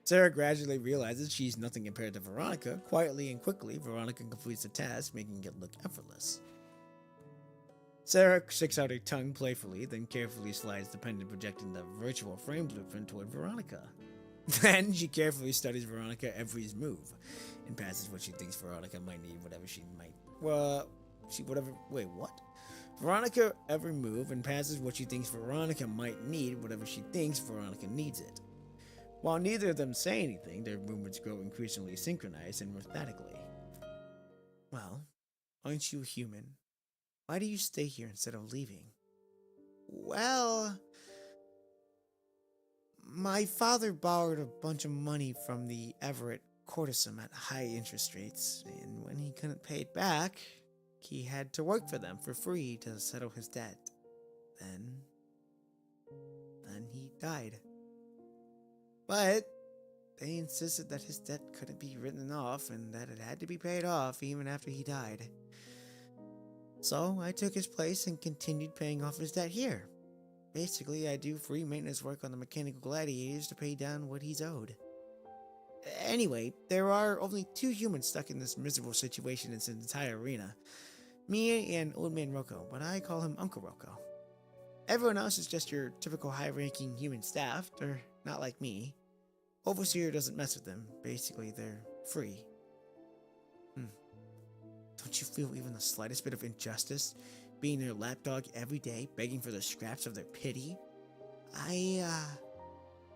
Sarah gradually realizes she's nothing compared to Veronica. Quietly and quickly, Veronica completes the task, making it look effortless. Sarah sticks out her tongue playfully, then carefully slides the pendant projecting the virtual frame blueprint toward Veronica. Then she carefully studies Veronica every move and passes what she thinks Veronica might need, whatever she might. Wait, what? Veronica every move and passes what she thinks Veronica might need, whatever she thinks Veronica needs it. While neither of them say anything, their movements grow increasingly synchronized and rhythmically. Well, aren't you human? Why do you stay here instead of leaving? Well, my father borrowed a bunch of money from the Everett courtesan at high interest rates, and when he couldn't pay it back, he had to work for them for free to settle his debt. Then he died. But they insisted that his debt couldn't be written off and that it had to be paid off even after he died. So I took his place and continued paying off his debt here. Basically, I do free maintenance work on the mechanical gladiators to pay down what he's owed. Anyway, there are only 2 humans stuck in this miserable situation in this entire arena. Me and Old Man Rocco, but I call him Uncle Rocco. Everyone else is just your typical high-ranking human staff. They're not like me. Overseer doesn't mess with them. Basically, they're free. Don't you feel even the slightest bit of injustice being their lapdog every day, begging for the scraps of their pity?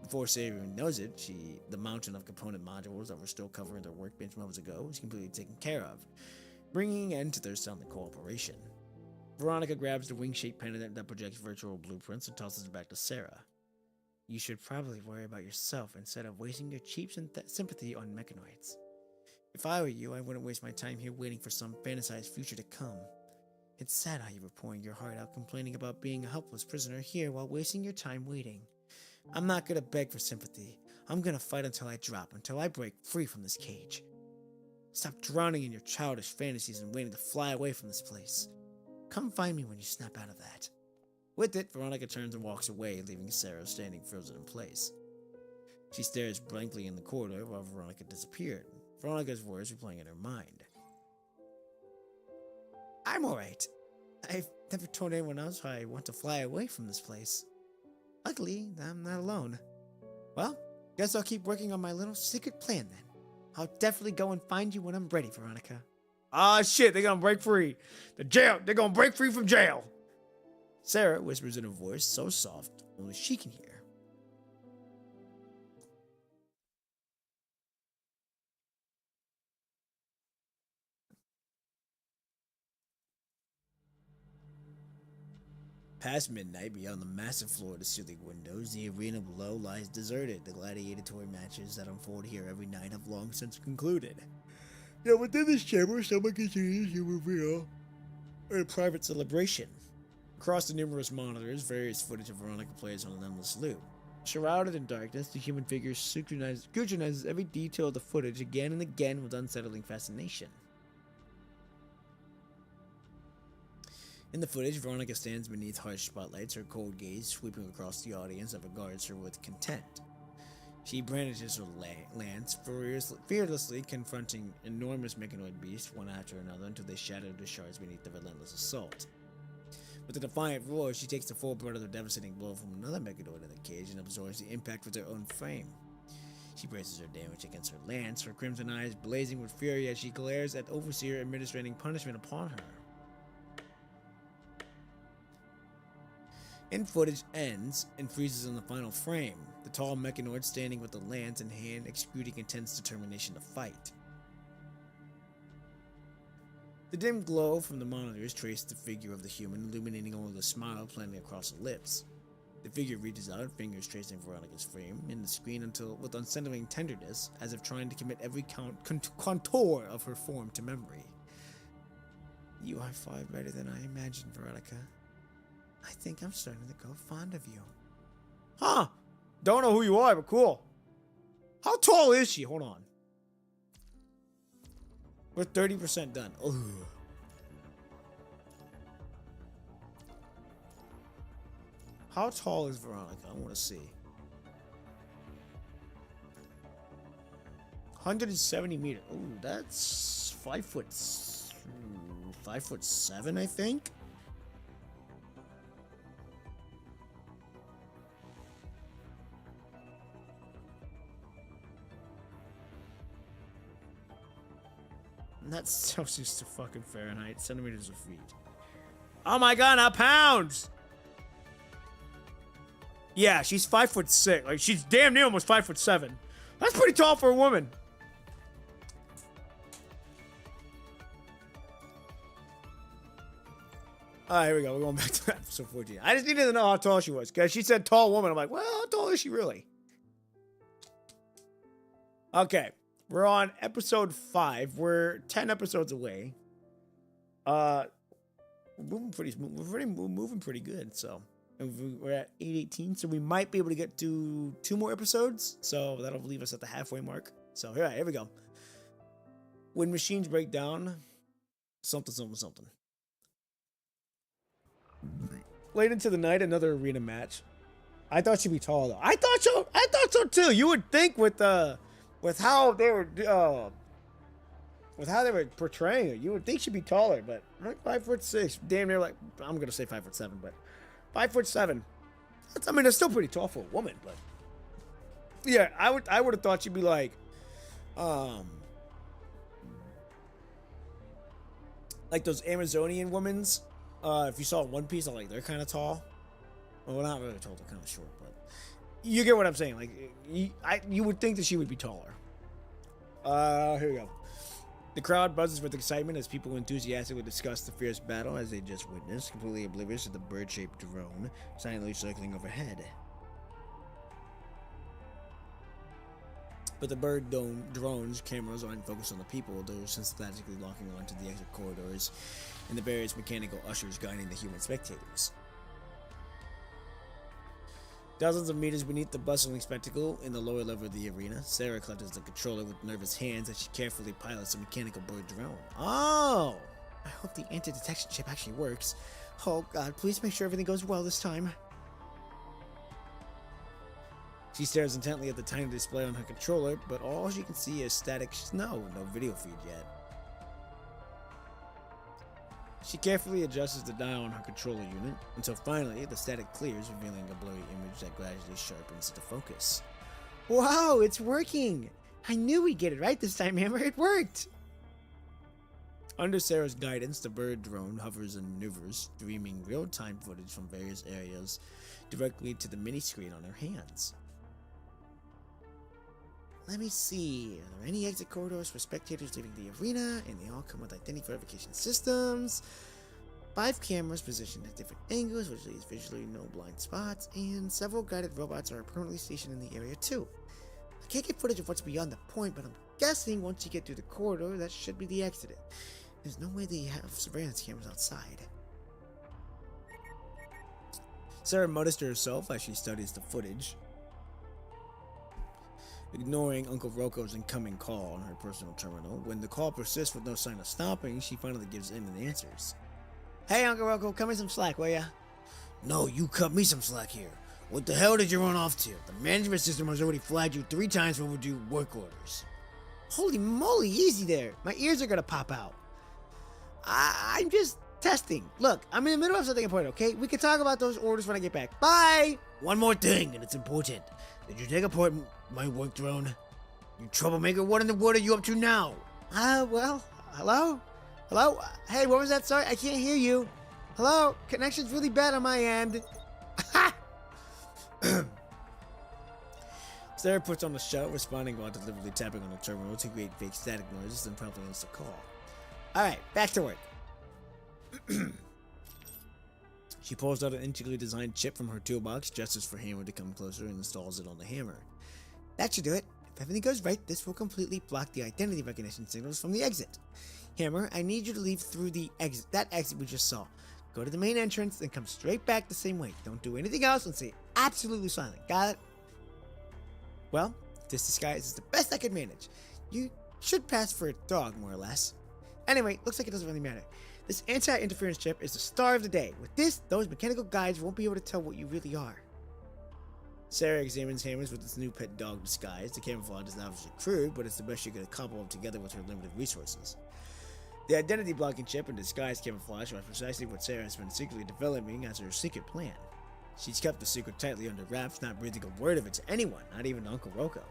Before Sarah even knows it, the mountain of component modules that were still covering their workbench moments ago was completely taken care of, bringing an end to their silent cooperation. Veronica grabs the wing-shaped pendant that projects virtual blueprints and tosses it back to Sarah. You should probably worry about yourself instead of wasting your cheap sympathy on mechanoids. If I were you, I wouldn't waste my time here waiting for some fantasized future to come. It's sad how you were pouring your heart out complaining about being a helpless prisoner here while wasting your time waiting. I'm not gonna beg for sympathy. I'm gonna fight until I drop, until I break free from this cage. Stop drowning in your childish fantasies and waiting to fly away from this place. Come find me when you snap out of that. With it, Veronica turns and walks away, leaving Sarah standing frozen in place. She stares blankly in the corridor while Veronica disappeared, Veronica's words replaying in her mind. I'm alright. I've never told anyone else I want to fly away from this place. Luckily, I'm not alone. Well, guess I'll keep working on my little secret plan then. I'll definitely go and find you when I'm ready, Veronica. Ah, shit, they're gonna break free. They're gonna break free from jail. Sarah whispers in a voice so soft, only she can hear. Past midnight, beyond the massive floor-to-ceiling windows, the arena below lies deserted. The gladiator matches that unfold here every night have long since concluded. Yet within this chamber, someone continues to reveal a private celebration. Across the numerous monitors, various footage of Veronica plays on an endless loop. Shrouded in darkness, the human figure scrutinizes every detail of the footage again and again with unsettling fascination. In the footage, Veronica stands beneath harsh spotlights, her cold gaze sweeping across the audience that regards her with contempt. She brandishes her lance, fearlessly confronting enormous mechanoid beasts one after another until they shatter to shards beneath the relentless assault. With a defiant roar, she takes the full brunt of the devastating blow from another mechanoid in the cage and absorbs the impact with her own frame. She braces her damage against her lance, her crimson eyes blazing with fury as she glares at Overseer administering punishment upon her. In footage ends and freezes in the final frame, the tall mechanoid standing with the lance in hand, executing intense determination to fight. The dim glow from the monitors traces the figure of the human, illuminating only the smile planting across the lips. The figure reaches out, fingers tracing Veronica's frame in the screen until, with unsettling tenderness, as if trying to commit every contour of her form to memory. You are far better than I imagined, Veronica. I think I'm starting to grow fond of you. Huh. Don't know who you are, but cool. How tall is she? Hold on. We're 30% done. Ugh. How tall is Veronica? I want to see. 170 meters. Ooh, that's 5'7", I think. That's Celsius to fucking Fahrenheit. Centimeters of feet. Oh my god, not pounds! Yeah, she's 5'6". Like, she's damn near almost 5'7". That's pretty tall for a woman. Alright, here we go. We're going back to episode 14. I just needed to know how tall she was. Because she said tall woman. I'm like, well, how tall is she really? Okay. We're on episode 5. We're 10 episodes away. We're moving pretty smooth. We're moving pretty good. So we're at 8:18. So we might be able to get to 2 more episodes. So that'll leave us at the halfway mark. So here we go. When machines break down, something. Late into the night, another arena match. I thought she'd be tall though. I thought so too. You would think with how they were portraying her, you would think she'd be taller, but like 5'6", damn near like, I'm gonna say 5'7", but 5'7". That's still pretty tall for a woman, but yeah, I would have thought she'd be like those Amazonian women's. If you saw One Piece, like they're kind of tall. Well, not really tall, they're kind of short, but you get what I'm saying. Like, you would think that she would be taller. Here we go. The crowd buzzes with excitement as people enthusiastically discuss the fierce battle as they just witnessed, completely oblivious to the bird-shaped drone silently circling overhead. But the drone's cameras aren't focused on the people, they're systematically locking onto the exit corridors and the various mechanical ushers guiding the human spectators. Dozens of meters beneath the bustling spectacle, in the lower level of the arena, Sarah clutches the controller with nervous hands as she carefully pilots a mechanical bird drone. Oh! I hope the anti-detection chip actually works. Oh god, please make sure everything goes well this time. She stares intently at the tiny display on her controller, but all she can see is static snow, no video feed yet. She carefully adjusts the dial on her controller unit, until finally the static clears, revealing a blurry image that gradually sharpens into focus. Wow, it's working! I knew we'd get it right this time, Hammer. It worked! Under Sarah's guidance, the bird drone hovers and maneuvers, streaming real-time footage from various areas directly to the mini-screen on her hands. Let me see. Are there any exit corridors for spectators leaving the arena? And they all come with identity verification systems. 5 cameras positioned at different angles, which leaves visually no blind spots. And several guided robots are permanently stationed in the area too. I can't get footage of what's beyond the point, but I'm guessing once you get through the corridor, that should be the exit. There's no way they have surveillance cameras outside. Sarah mutters to herself as she studies the footage, ignoring Uncle Rocco's incoming call on her personal terminal. When the call persists with no sign of stopping, she finally gives in and answers. Hey, Uncle Rocco, cut me some slack, will ya? No, you cut me some slack here. What the hell did you run off to? The management system has already flagged you 3 times for overdue work orders. Holy moly, easy there. My ears are gonna pop out. I'm just testing. Look, I'm in the middle of something important, okay? We can talk about those orders when I get back. Bye! One more thing, and it's important. Did you take apart my work drone? You troublemaker, what in the world are you up to now? Well, hello? Hello? Hey, what was that? Sorry, I can't hear you. Hello? Connection's really bad on my end. Sarah puts on the show, responding while deliberately tapping on the terminal to create fake static noises and promptly ends the call. Alright, back to work. She pulls out an intricately designed chip from her toolbox, gestures for Hammer to come closer, and installs it on the hammer. That should do it. If everything goes right, this will completely block the identity recognition signals from the exit. Hammer, I need you to leave through that exit we just saw. Go to the main entrance, then come straight back the same way. Don't do anything else and stay absolutely silent. Got it? Well, this disguise is the best I could manage. You should pass for a dog, more or less. Anyway, looks like it doesn't really matter. This anti-interference chip is the star of the day. With this, those mechanical guides won't be able to tell what you really are. Sarah examines Hammers with its new pet dog disguise. The camouflage is obviously crude, but it's the best she could cobble up together with her limited resources. The identity blocking chip and disguise camouflage are precisely what Sarah has been secretly developing as her secret plan. She's kept the secret tightly under wraps, not breathing a word of it to anyone, not even Uncle Rocco.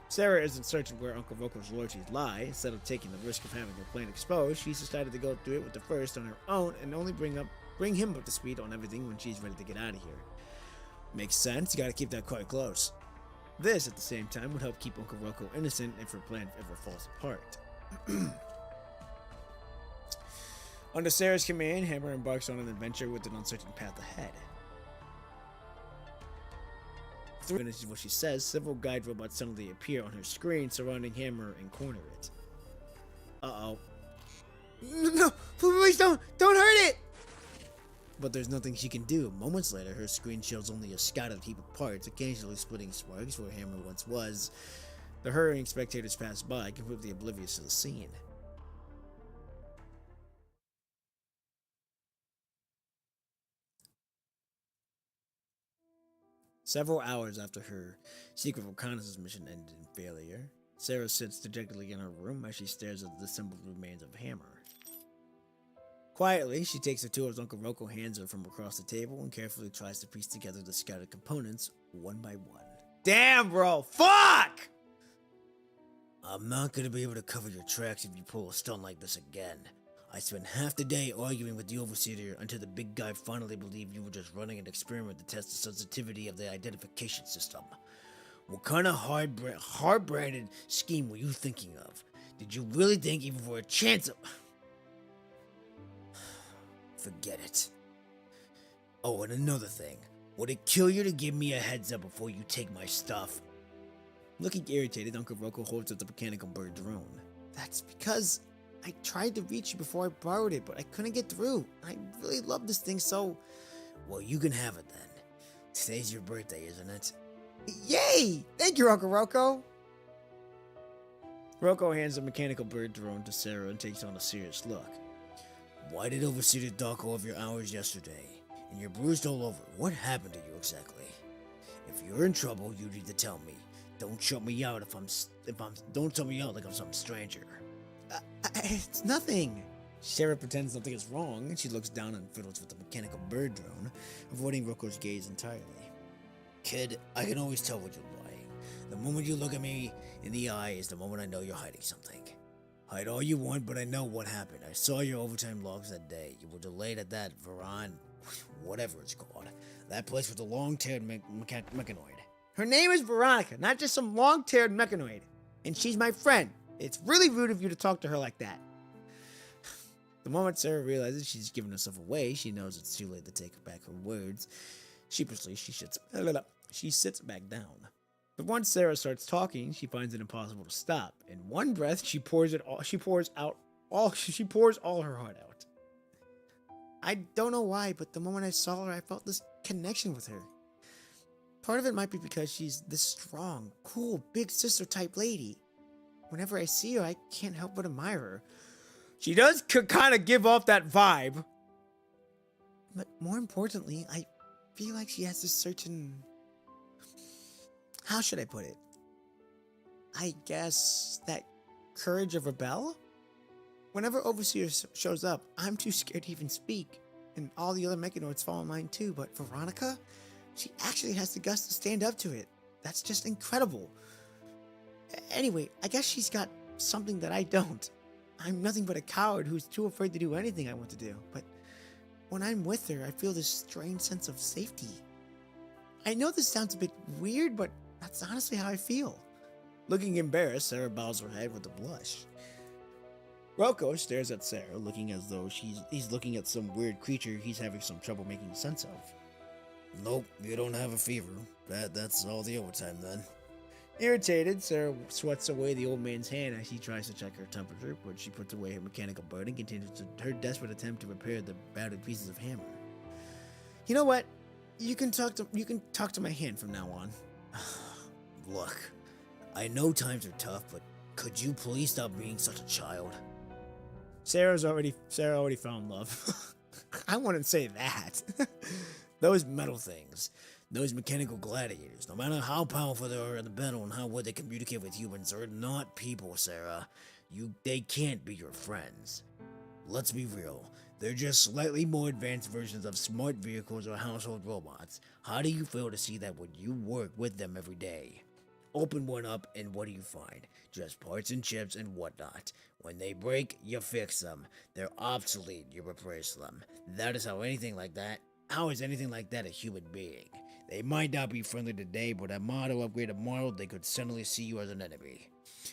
Sarah isn't certain where Uncle Rocco's loyalties lie. Instead of taking the risk of having her plan exposed, she's decided to go through it with the first on her own and only bring him up to speed on everything when she's ready to get out of here. Makes sense, you gotta keep that quite close. This, at the same time, would help keep Uncle Rocco innocent if her plan ever falls apart. Under Sarah's command, Hammer embarks on an adventure with an uncertain path ahead. Finishes what she says, several guide robots suddenly appear on her screen, surrounding Hammer and corner it. Uh-oh. No, please don't hurt it! But there's nothing she can do. Moments later, her screen shows only a scattered heap of parts, occasionally splitting sparks where Hammer once was. The hurrying spectators pass by, completely oblivious to the scene. Several hours after her secret reconnaissance mission ended in failure, Sarah sits dejectedly in her room as she stares at the dissembled remains of Hammer. Quietly, she takes the tools Uncle Rocco hands her from across the table and carefully tries to piece together the scattered components one by one. Damn, bro! Fuck! I'm not gonna be able to cover your tracks if you pull a stunt like this again. I spent half the day arguing with the overseer until the big guy finally believed you were just running an experiment to test the sensitivity of the identification system. What kind of hard-branded scheme were you thinking of? Did you really think even for a chance of... Forget it. Oh, and another thing. Would it kill you to give me a heads up before you take my stuff? Looking irritated, Uncle Rocco holds up the mechanical bird drone. That's because I tried to reach you before I borrowed it, but I couldn't get through. I really love this thing, so... Well, you can have it then. Today's your birthday, isn't it? Yay! Thank you, Uncle Rocco! Rocco hands the mechanical bird drone to Sarah and takes on a serious look. Why did Overseer dock all of your hours yesterday? And you're bruised all over. What happened to you exactly? If you're in trouble, you need to tell me. Don't shut me out don't tell me out like I'm some stranger. It's nothing. Sarah pretends nothing is wrong, and she looks down and fiddles with the mechanical bird drone, avoiding Rocco's gaze entirely. Kid, I can always tell when you're lying. The moment you look at me in the eye is the moment I know you're hiding something. Hide all you want, but I know what happened. I saw your overtime logs that day. You were delayed at that whatever it's called. That place with the long-tailed mechanoid. Her name is Veronica, not just some long-tailed mechanoid. And she's my friend. It's really rude of you to talk to her like that. The moment Sarah realizes she's given herself away, she knows it's too late to take back her words. Sheepishly, she sits back down. But once Sarah starts talking, she finds it impossible to stop. In one breath, she pours all her heart out. I don't know why, but the moment I saw her, I felt this connection with her. Part of it might be because she's this strong, cool, big sister type lady. Whenever I see her, I can't help but admire her. She does kind of give off that vibe. But more importantly, I feel like she has this certain... How should I put it? I guess that courage of rebel? Whenever Overseer shows up, I'm too scared to even speak. And all the other mechanoids fall in line too, but Veronica? She actually has the guts to stand up to it. That's just incredible. Anyway, I guess she's got something that I don't. I'm nothing but a coward who's too afraid to do anything I want to do. But when I'm with her, I feel this strange sense of safety. I know this sounds a bit weird, but that's honestly how I feel. Looking embarrassed, Sarah bows her head with a blush. Rocco stares at Sarah, looking as though he's looking at some weird creature he's having some trouble making sense of. Nope, you don't have a fever. That's all the overtime then. Irritated, Sarah swats away the old man's hand as he tries to check her temperature, but she puts away her mechanical bird and continues her desperate attempt to repair the battered pieces of hammer. You know what? You can talk to my hand from now on. Look, I know times are tough, but could you please stop being such a child? Sarah already found love. I wouldn't say that. Those metal things, those mechanical gladiators, no matter how powerful they are in the battle and how well they communicate with humans, are not people, Sarah. They can't be your friends. Let's be real. They're just slightly more advanced versions of smart vehicles or household robots. How do you feel to see that when you work with them every day? Open one up, and what do you find? Just parts and chips and whatnot. When they break, you fix them. They're obsolete, you replace them. That is how is anything like that a human being? They might not be friendly today, but a model upgrade tomorrow, they could suddenly see you as an enemy.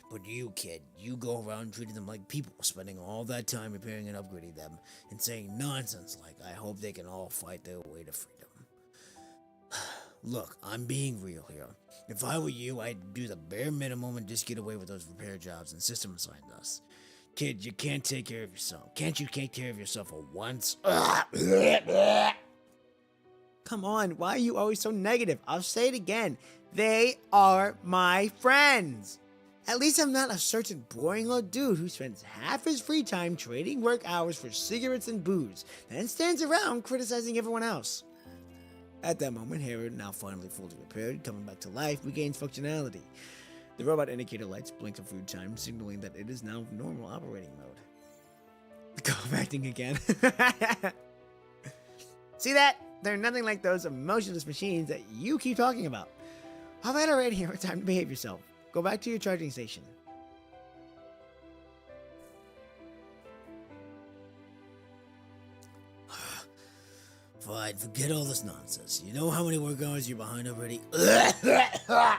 But you, kid, you go around treating them like people, spending all that time repairing and upgrading them, and saying nonsense like, I hope they can all fight their way to freedom. Look, I'm being real here. If I were you, I'd do the bare minimum and just get away with those repair jobs and system assigned us. Kid, you can't take care of yourself. Can't you take care of yourself for once? Come on, why are you always so negative? I'll say it again. They are my friends. At least I'm not a certain boring old dude who spends half his free time trading work hours for cigarettes and booze, then stands around criticizing everyone else. At that moment, Harold, now finally fully repaired, coming back to life, regains functionality. The robot indicator lights blink a few times, signaling that it is now normal operating mode. Go acting again. See that? They're nothing like those emotionless machines that you keep talking about. Alright, here. Time to behave yourself. Go back to your charging station. Fine, forget all this nonsense. You know how many work hours you're behind already? The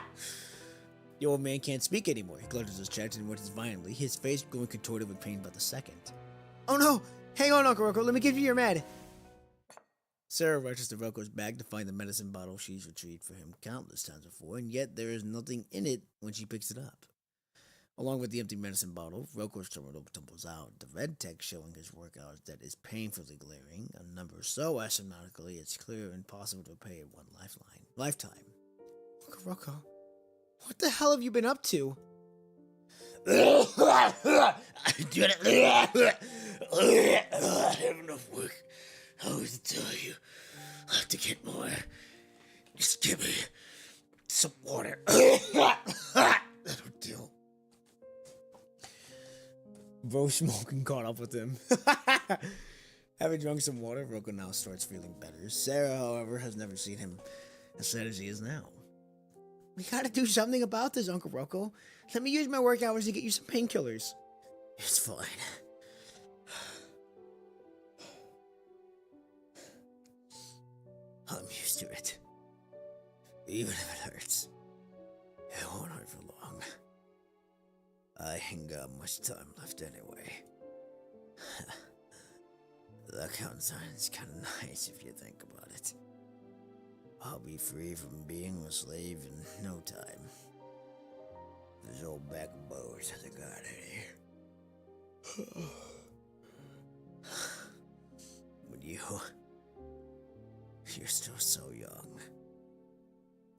old man can't speak anymore. He clutches his chest and winces violently, his face going contorted with pain by the second. Oh no! Hang on, Uncle Rocco, let me give you your med. Sarah rushes to Rocco's bag to find the medicine bottle she's retrieved for him countless times before, and yet there is nothing in it when she picks it up. Along with the empty medicine bottle, Rocco's terminal tumbles out, the red text showing his work hours that is painfully glaring, a number so astronomically it's clear and impossible to pay in one lifetime. Uncle Rocco, what the hell have you been up to? I did it. I have enough work. I always tell you, I have to get more. Just give me some water. That'll do. Bro smoking caught up with him. Having drunk some water, Rocco now starts feeling better. Sarah, however, has never seen him as sad as he is now. We gotta do something about this, Uncle Rocco. Let me use my work hours to get you some painkillers. It's fine. I'm used to it. Even if it hurts, it won't hurt for long. I ain't got much time left anyway. That sounds kinda nice if you think about it. I'll be free from being a slave in no time. This old bag of bows has a god in here. But you're still so young.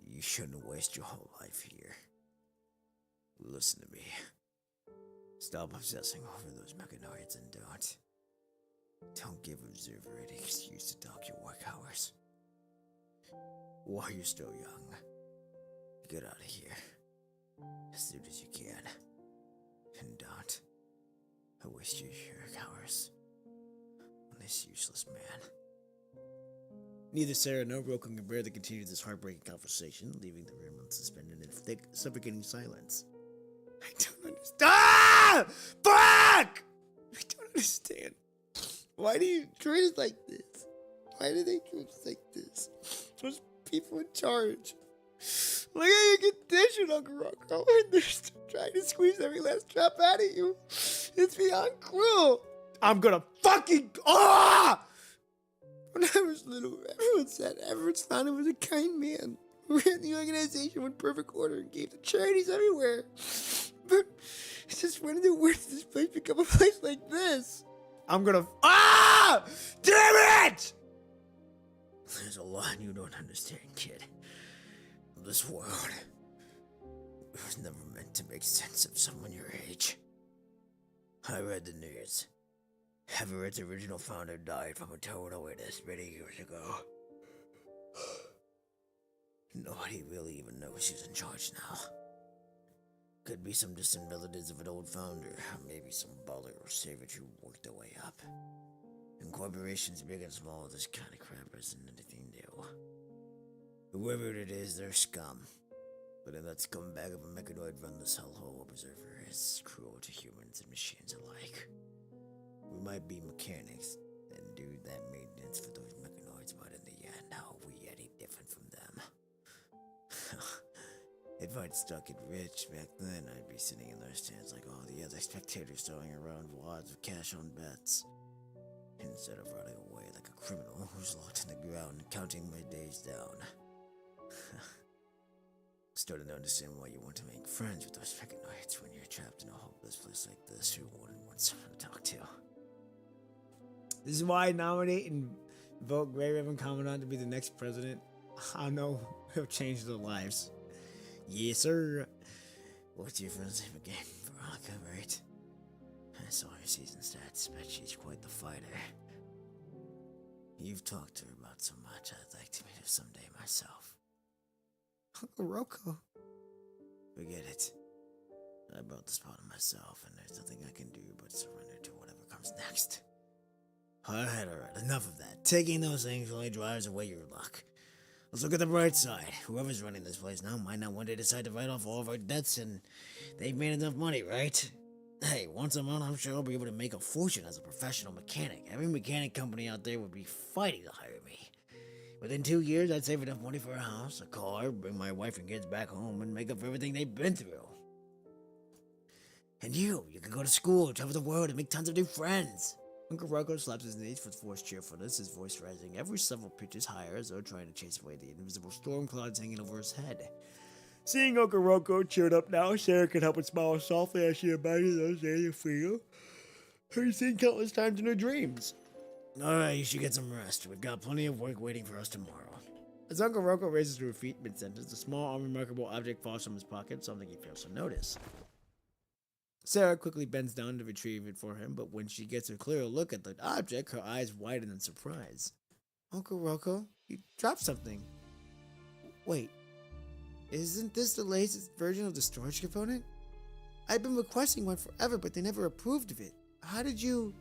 You shouldn't waste your whole life here. Listen to me. Stop obsessing over those mechanoids and don't give Observer any excuse to dock your work hours. While you're still young, get out of here as soon as you can. And don't waste your work hours on this useless man. Neither Sarah nor Rocco can bear to continue this heartbreaking conversation, leaving the room unsuspended in thick, suffocating silence. I don't understand. Ah! Fuck! I don't understand. Why do you treat us like this? Why do they treat us like this? Those people in charge. Look at your condition, Uncle Rocco. They're still trying to squeeze every last drop out of you. It's beyond cruel. I'm gonna fucking... Ah! When I was little, everyone said Everett's founder was a kind man who ran the organization with perfect order and gave to charities everywhere. But since when did this place become a place like this? I'm gonna... Ah! Damn it! There's a lot you don't understand, kid. This world was never meant to make sense of someone your age. I read the news. Everett's original founder died from a terminal illness many years ago. Nobody really even knows who's in charge now. Could be some distant relatives of an old founder, or maybe some baller or savage who worked their way up. In corporations big and small, this kind of crap isn't anything new. Whoever it is, they're scum. But then that scumbag of a mechanoid run this hellhole observer is cruel to humans and machines alike. We might be mechanics and do that maintenance for those mechanoids, but in the end, how are we any different from them? If I'd stuck it rich back then, I'd be sitting in those stands like all the other spectators throwing around wads of cash on bets. Instead of running away like a criminal who's locked in the ground and counting my days down. Starting to understand why you want to make friends with those mechanoids when you're trapped in a hopeless place like this who wouldn't want someone to talk to. This is why I nominate and vote Grey Raven Commandant to be the next president. I know he'll change their lives. Yes, sir. What's your friend's name again? Veronica, right? I saw her season stats, but she's quite the fighter. You've talked to her about so much, I'd like to meet her someday myself. Uncle Rocco. Forget it. I brought this part on myself, and there's nothing I can do but surrender to whatever comes next. Alright, enough of that. Taking those things only drives away your luck. Let's look at the bright side. Whoever's running this place now might not one day decide to write off all of our debts, and they've made enough money, right? Hey, once I'm out, I'm sure I'll be able to make a fortune as a professional mechanic. Every mechanic company out there would be fighting to hire me. Within 2 years, I'd save enough money for a house, a car, bring my wife and kids back home, and make up for everything they've been through. And you can go to school, travel the world, and make tons of new friends. Uncle Rocco slaps his knees with forced cheerfulness, his voice rising every several pitches higher as though trying to chase away the invisible storm clouds hanging over his head. Seeing Uncle Rocco cheered up now, Sarah could help but smile softly as she imagined those days of freedom her seen countless times in her dreams. Alright, you should get some rest. We've got plenty of work waiting for us tomorrow. As Uncle Rocco raises to her feet mid-sentence, a small, unremarkable object falls from his pocket, something he fails to notice. Sarah quickly bends down to retrieve it for him, but when she gets a clearer look at the object, her eyes widen in surprise. Uncle Rocco, you dropped something. Wait, isn't this the latest version of the storage component? I've been requesting one forever, but they never approved of it. How did you...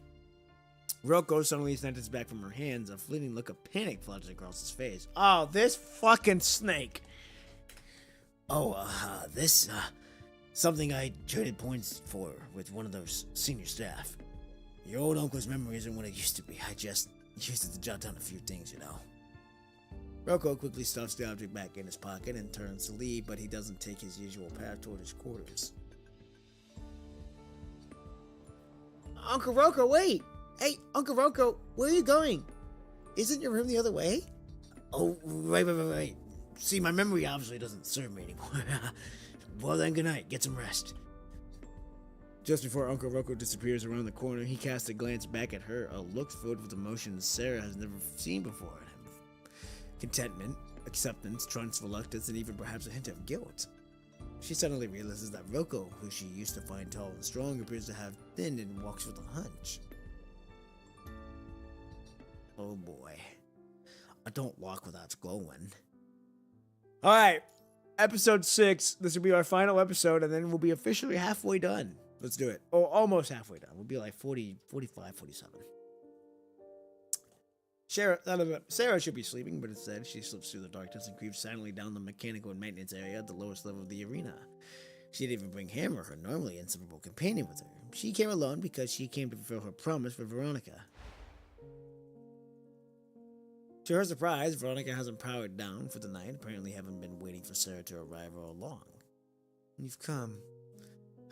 Rocco suddenly snatches back from her hands, a fleeting look of panic flashes across his face. Oh, this fucking snake! Something I traded points for with one of those senior staff. Your old uncle's memory isn't what it used to be. I just used it to jot down a few things, you know. Rocco quickly stuffs the object back in his pocket and turns to leave, but he doesn't take his usual path toward his quarters. Uncle Rocco, wait! Hey, Uncle Rocco, where are you going? Isn't your room the other way? Oh, right. See, my memory obviously doesn't serve me anymore. Well then, good night. Get some rest. Just before Uncle Rocco disappears around the corner, he casts a glance back at her, a look filled with emotions Sarah has never seen before in him. Contentment, acceptance, trust, reluctance, and even perhaps a hint of guilt. She suddenly realizes that Rocco, who she used to find tall and strong, appears to have thinned and walks with a hunch. Oh boy. I don't walk without glowing. Alright. Episode 6. This will be our final episode, and then we'll be officially halfway done. Let's do it. Oh, almost halfway done. We'll be like 40, 45, 47. Sarah should be sleeping, but instead she slips through the darkness and creeps silently down the mechanical and maintenance area at the lowest level of the arena. She didn't even bring Hammer, her normally inseparable companion, with her. She came alone because she came to fulfill her promise for Veronica. To her surprise, Veronica hasn't powered down for the night, apparently having been waiting for Sarah to arrive all along. You've come.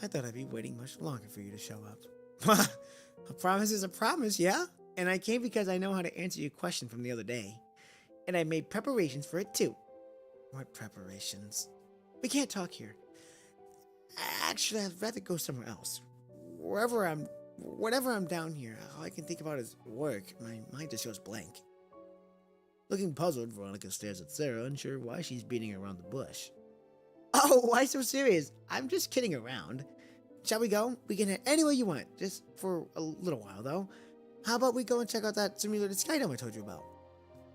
I thought I'd be waiting much longer for you to show up. A promise is a promise, yeah? And I came because I know how to answer your question from the other day. And I made preparations for it too. What preparations? We can't talk here. Actually, I'd rather go somewhere else. Whatever I'm down here, all I can think about is work. My mind just goes blank. Looking puzzled, Veronica stares at Sarah, unsure why she's beating around the bush. Oh, why so serious? I'm just kidding around. Shall we go? We can head anywhere you want, just for a little while, though. How about we go and check out that simulated skydome I told you about?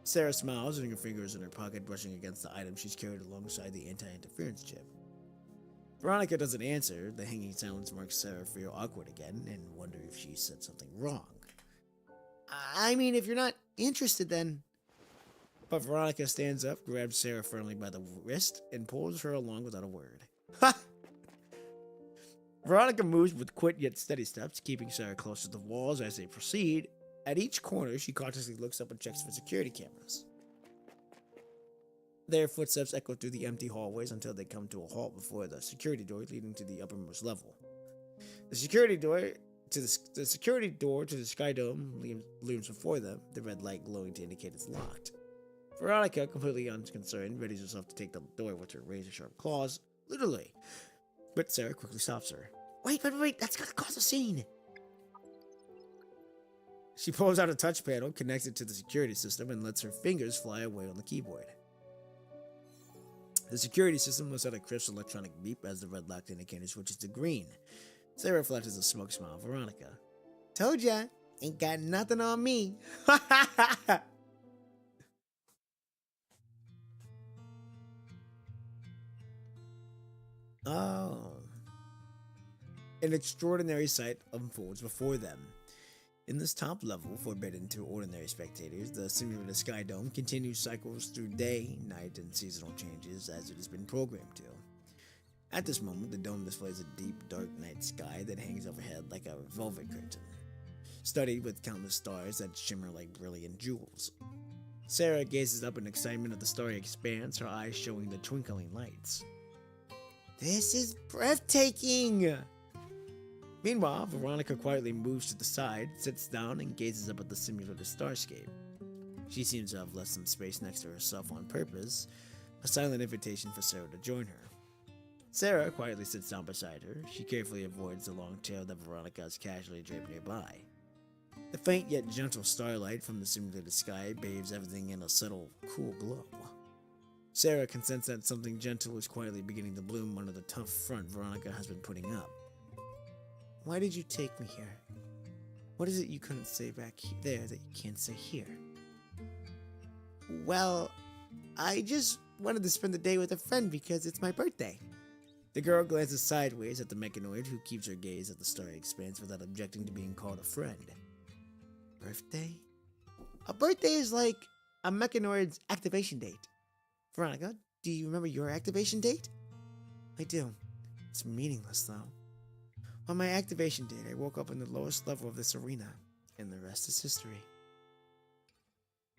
Sarah smiles, and her fingers in her pocket brushing against the item she's carried alongside the anti-interference chip. Veronica doesn't answer. The hanging silence marks Sarah feel awkward again, and wonder if she said something wrong. I mean, if you're not interested, then... But Veronica stands up, grabs Sarah firmly by the wrist, and pulls her along without a word. Ha! Veronica moves with quick yet steady steps, keeping Sarah close to the walls as they proceed. At each corner, she cautiously looks up and checks for security cameras. Their footsteps echo through the empty hallways until they come to a halt before the security door leading to the uppermost level. The security door to the Sky Dome looms before them, the red light glowing to indicate it's locked. Veronica, completely unconcerned, readies herself to take the door with her razor-sharp claws, literally. But Sarah quickly stops her. Wait, that's gonna cause a scene! She pulls out a touch panel, connects it to the security system, and lets her fingers fly away on the keyboard. The security system lets out a crisp electronic beep as the red locked indicator switches to green. Sarah flashes a smoke smile at Veronica. Told ya, ain't got nothing on me. Oh. An extraordinary sight unfolds before them. In this top level, forbidden to ordinary spectators, the simulated Sky Dome continues cycles through day, night, and seasonal changes as it has been programmed to. At this moment, the dome displays a deep, dark night sky that hangs overhead like a velvet curtain, studded with countless stars that shimmer like brilliant jewels. Sarah gazes up in excitement at the starry expanse, her eyes showing the twinkling lights. This is breathtaking! Meanwhile, Veronica quietly moves to the side, sits down, and gazes up at the simulated starscape. She seems to have left some space next to herself on purpose, a silent invitation for Sarah to join her. Sarah quietly sits down beside her. She carefully avoids the long tail that Veronica has casually draped nearby. The faint yet gentle starlight from the simulated sky bathes everything in a subtle, cool glow. Sarah can sense that something gentle is quietly beginning to bloom under the tough front Veronica has been putting up. Why did you take me here? What is it you couldn't say back there that you can't say here? Well, I just wanted to spend the day with a friend because it's my birthday. The girl glances sideways at the mechanoid who keeps her gaze at the starry expanse without objecting to being called a friend. Birthday? A birthday is like a mechanoid's activation date. Veronica, do you remember your activation date? I do. It's meaningless, though. On my activation date, I woke up in the lowest level of this arena, and the rest is history.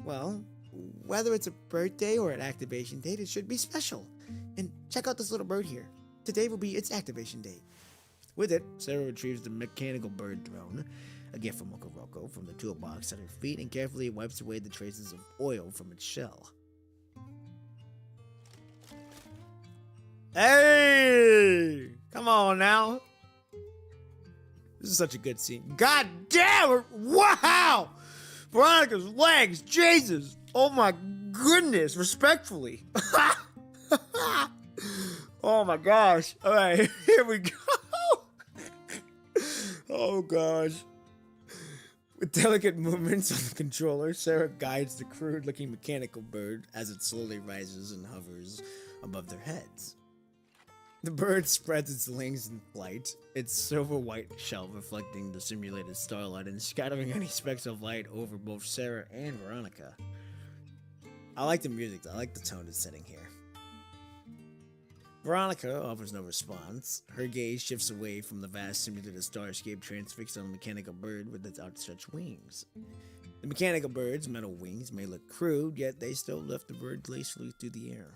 Well, whether it's a birthday or an activation date, it should be special. And check out this little bird here. Today will be its activation date. With it, Sarah retrieves the mechanical bird drone, a gift from Uncle Rocco, from the toolbox at her feet and carefully wipes away the traces of oil from its shell. Hey! Come on now. This is such a good scene. God damn! Wow! Veronica's legs! Jesus! Oh my goodness! Respectfully. Oh my gosh. Alright, here we go. Oh gosh. With delicate movements on the controller, Sarah guides the crude-looking mechanical bird as it slowly rises and hovers above their heads. The bird spreads its wings in flight, its silver-white shell reflecting the simulated starlight and scattering any specks of light over both Sarah and Veronica. I like the music, I like the tone it's setting here. Veronica offers no response. Her gaze shifts away from the vast simulated starscape transfixed on the mechanical bird with its outstretched wings. The mechanical bird's metal wings may look crude, yet they still lift the bird gracefully through the air.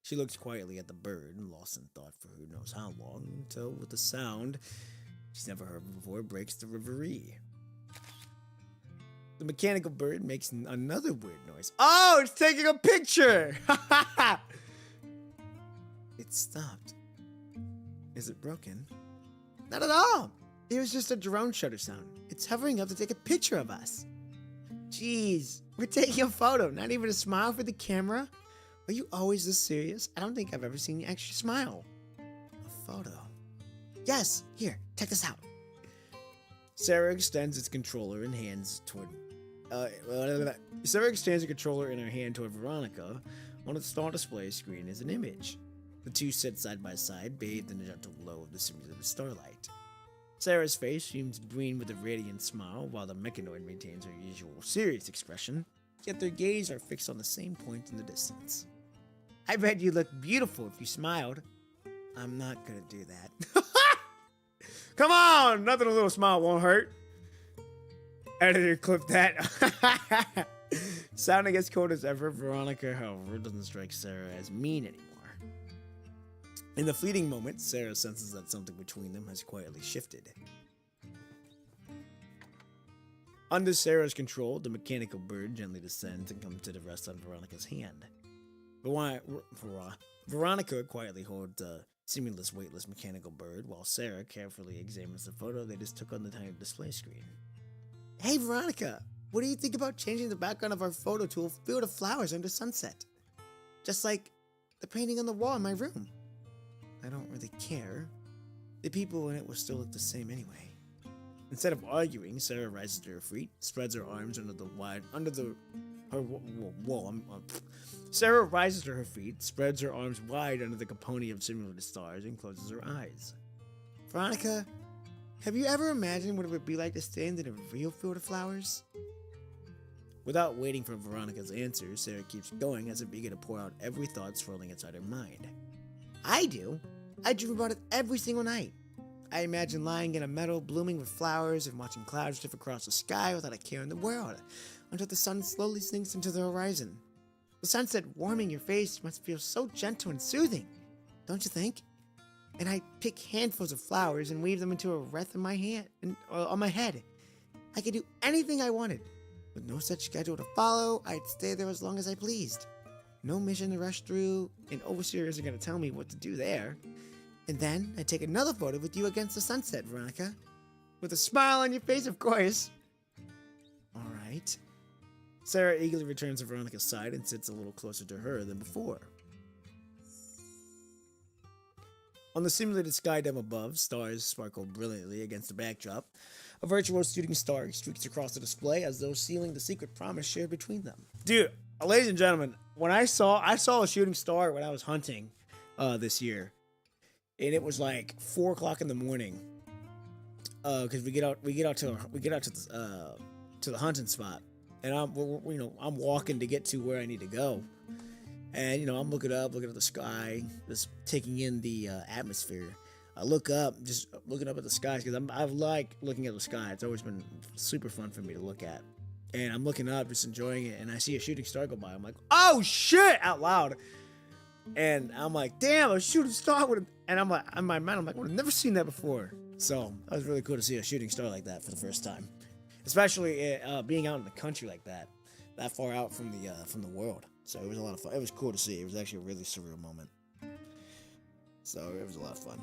She looks quietly at the bird, lost in thought for who knows how long, until with a sound she's never heard before breaks the reverie. The mechanical bird makes another weird noise. Oh, it's taking a picture! It stopped. Is it broken? Not at all! It was just a drone shutter sound. It's hovering up to take a picture of us. Jeez, we're taking a photo, not even a smile for the camera? Are you always this serious? I don't think I've ever seen you actually smile. A photo. Yes, here, check this out. Sarah extends its controller and hands toward Sarah extends the controller in her hand toward Veronica. On its small display screen is an image. The two sit side by side, bathed in the gentle glow of the simulated starlight. Sarah's face seems green with a radiant smile, while the mechanoid maintains her usual serious expression. yet their gaze are fixed on the same point in the distance. I bet you look beautiful if you smiled. I'm not gonna do that. Come on! Nothing a little smile won't hurt. Editor, clip that. Sounding as cold as ever, Veronica, however, doesn't strike Sarah as mean anymore. In the fleeting moment, Sarah senses that something between them has quietly shifted. Under Sarah's control, the mechanical bird gently descends and comes to the rest on Veronica's hand. Veronica quietly holds the seamless, weightless mechanical bird, while Sarah carefully examines the photo they just took on the tiny display screen. Hey Veronica, what do you think about changing the background of our photo to a field of flowers under sunset? Just like the painting on the wall in my room. I don't really care. The people in it will still look the same anyway. Instead of arguing, Sarah rises to her feet, spreads her arms Sarah rises to her feet, spreads her arms wide under the caponate of simulated stars, and closes her eyes. Veronica, have you ever imagined what it would be like to stand in a real field of flowers? Without waiting for Veronica's answer, Sarah keeps going as if eager to pour out every thought swirling inside her mind. I do. I dream about it every single night. I imagine lying in a meadow blooming with flowers and watching clouds drift across the sky without a care in the world, until the sun slowly sinks into the horizon. The sunset warming your face must feel so gentle and soothing, don't you think? And I pick handfuls of flowers and weave them into a wreath in my hand on my head. I could do anything I wanted. With no such schedule to follow, I'd stay there as long as I pleased. No mission to rush through, and overseers are going to tell me what to do there. And then I'd take another photo with you against the sunset, Veronica. With a smile on your face, of course. Alright. Sarah eagerly returns to Veronica's side and sits a little closer to her than before. On the simulated sky dome above, stars sparkle brilliantly against the backdrop. A virtual shooting star streaks across the display as though sealing the secret promise shared between them. Dude, ladies and gentlemen, when I saw a shooting star when I was hunting this year, and it was like 4 o'clock in the morning, because we get out to the hunting spot, and I'm walking to get to where I need to go, and I'm looking at the sky, just taking in the atmosphere. I look up, just looking up at the skies, because I like looking at the sky. It's always been super fun for me to look at. And I'm looking up, just enjoying it, and I see a shooting star go by. I'm like, oh shit, out loud. And I'm like, damn, a shooting star would have, and I'm like, in my mind, I'm like, I've never seen that before. So that was really cool to see a shooting star like that for the first time. Especially being out in the country like that far out from the world. So it was a lot of fun. It was cool to see. It was actually a really surreal moment. So it was a lot of fun.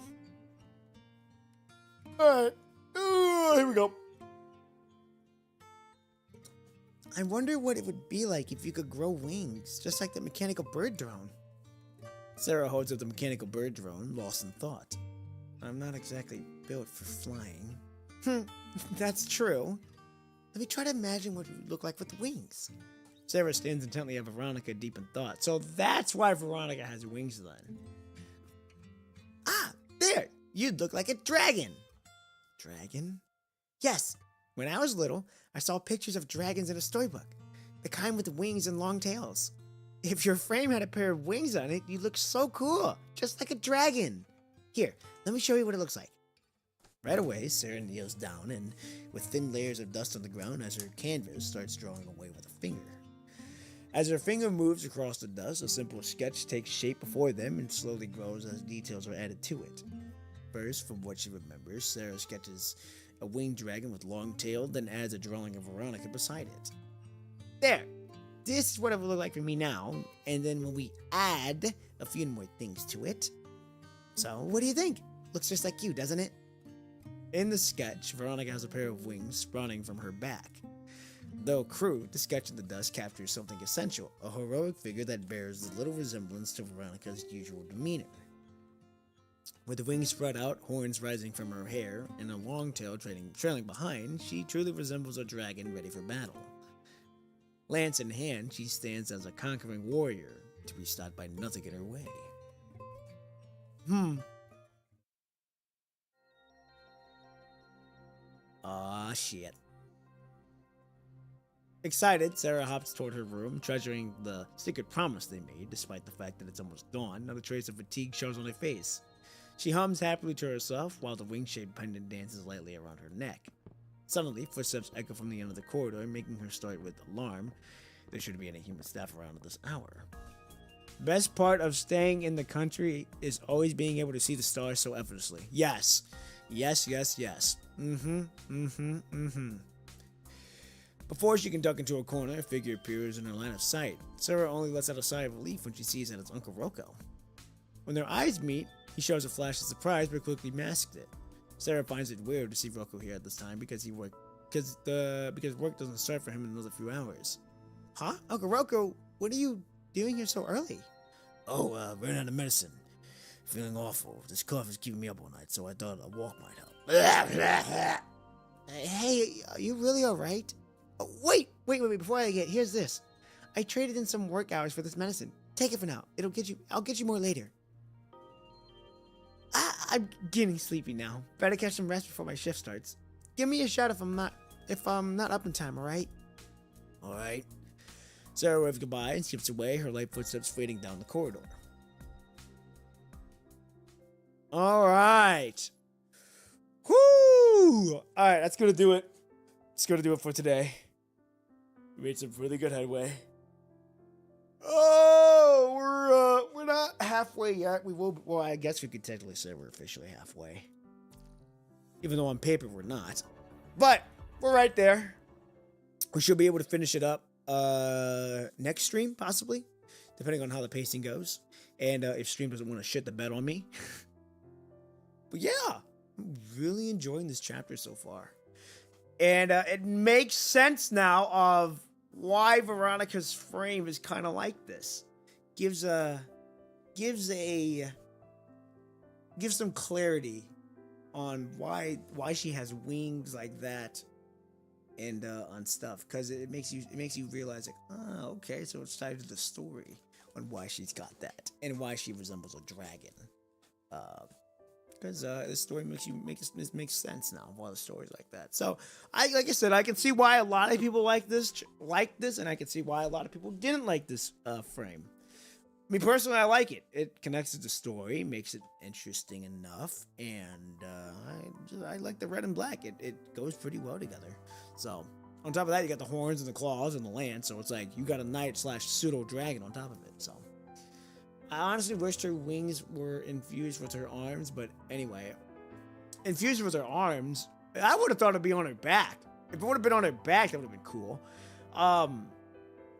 Alright, here we go. I wonder what it would be like if you could grow wings, just like the mechanical bird drone. Sarah holds up the mechanical bird drone, lost in thought. I'm not exactly built for flying. That's true. Let me try to imagine what it would look like with wings. Sarah stands intently at Veronica, deep in thought. So that's why Veronica has wings then. Ah, there! You'd look like a dragon. Dragon? Yes. When I was little, I saw pictures of dragons in a storybook. The kind with wings and long tails. If your frame had a pair of wings on it, you'd look so cool. Just like a dragon. Here, let me show you what it looks like. Right away, Sarah kneels down and, with thin layers of dust on the ground as her canvas, starts drawing away with a finger. As her finger moves across the dust, a simple sketch takes shape before them and slowly grows as details are added to it. First, from what she remembers, Sarah sketches a winged dragon with long tail, then adds a drawing of Veronica beside it. There! This is what it will look like for me now, and then when we add a few more things to it. So, what do you think? Looks just like you, doesn't it? In the sketch, Veronica has a pair of wings sprouting from her back. Though crude, the sketch in the dust captures something essential, a heroic figure that bears little resemblance to Veronica's usual demeanor. With the wings spread out, horns rising from her hair, and a long tail trailing behind, she truly resembles a dragon ready for battle. Lance in hand, she stands as a conquering warrior, to be stopped by nothing in her way. Aw, shit. Excited, Sarah hops toward her room, treasuring the secret promise they made, despite the fact that it's almost dawn. Not a trace of fatigue shows on her face. She hums happily to herself while the wing-shaped pendant dances lightly around her neck. Suddenly, footsteps echo from the end of the corridor, making her start with alarm. There shouldn't be any human staff around at this hour. Best part of staying in the country is always being able to see the stars so effortlessly. Yes. Yes, yes, yes. Before she can duck into a corner, a figure appears in her line of sight. Sarah only lets out a sigh of relief when she sees that it's Uncle Rocco. When their eyes meet, he shows a flash of surprise but quickly masks it. Sarah finds it weird to see Rocco here at this time because work doesn't start for him in another few hours. Huh? Uncle Rocco, what are you doing here so early? Oh, ran out of medicine. Feeling awful. This cough is keeping me up all night, so I thought a walk might help. Hey, are you really alright? Oh, wait, before I get, here's this. I traded in some work hours for this medicine. Take it for now. I'll get you more later. I'm getting sleepy now. Better catch some rest before my shift starts. Give me a shout if I'm not up in time, alright? Alright. Sarah waves goodbye and skips away, her light footsteps fading down the corridor. Alright. Whoo! Alright, that's gonna do it. It's gonna do it for today. We made some really good headway. Oh, we're not halfway yet. Well, I guess we could technically say we're officially halfway. Even though on paper we're not. But we're right there. We should be able to finish it up next stream, possibly, depending on how the pacing goes. And if stream doesn't want to shit the bed on me. But yeah, I'm really enjoying this chapter so far. And it makes sense now of why Veronica's frame is kind of like this. Gives some clarity on why she has wings like that and on stuff, because it makes you realize, like, oh, okay, so it's tied to the story on why she's got that and why she resembles a dragon. Because this story makes sense now why the story's like that. So like I said, I can see why a lot of people like this, and I can see why a lot of people didn't like this frame. Me personally, I like it. It connects to the story, makes it interesting enough, and I like the red and black. It goes pretty well together. So on top of that, you got the horns and the claws and the lance. So it's like you got a knight/pseudo dragon on top of it. So I honestly wished her wings were infused with her arms, but anyway, infused with her arms, I would have thought it'd be on her back. If it would have been on her back, that would have been cool.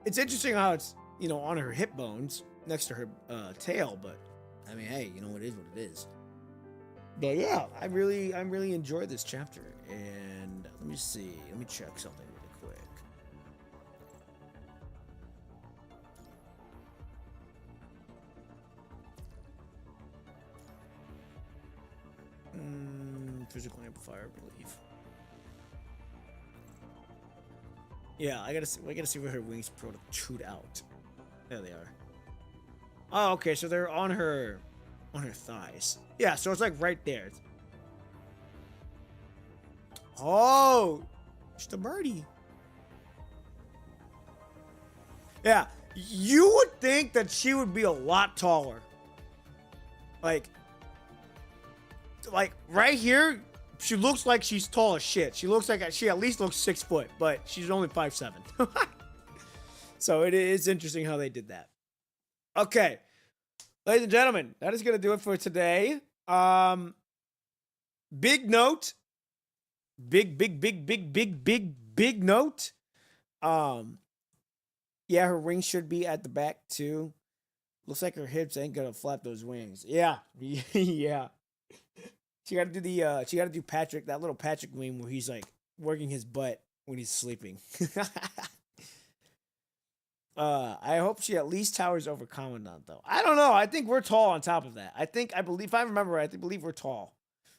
It's interesting how it's, on her hip bones next to her tail, but I mean, hey, it is what it is. But yeah, I really enjoyed this chapter, and let me check something really quick. Physical amplifier, I believe. Yeah, I gotta see where her wings protrude out. There they are. Oh, okay, so they're on her thighs. Yeah, so it's like right there. Oh, just a birdie. Yeah, you would think that she would be a lot taller. Like right here, she looks like she's tall as shit. She looks like she at least looks 6 foot, but she's only 5'7". So it is interesting how they did that. Okay, ladies and gentlemen, that is gonna do it for today. Big note, big note. Yeah, her wings should be at the back too. Looks like her hips ain't gonna flap those wings. Yeah, yeah. She got to do Patrick, that little Patrick meme where he's like working his butt when he's sleeping. I hope she at least towers over Commandant though. I don't know. I think we're tall on top of that. I believe, if I remember right, I believe we're tall.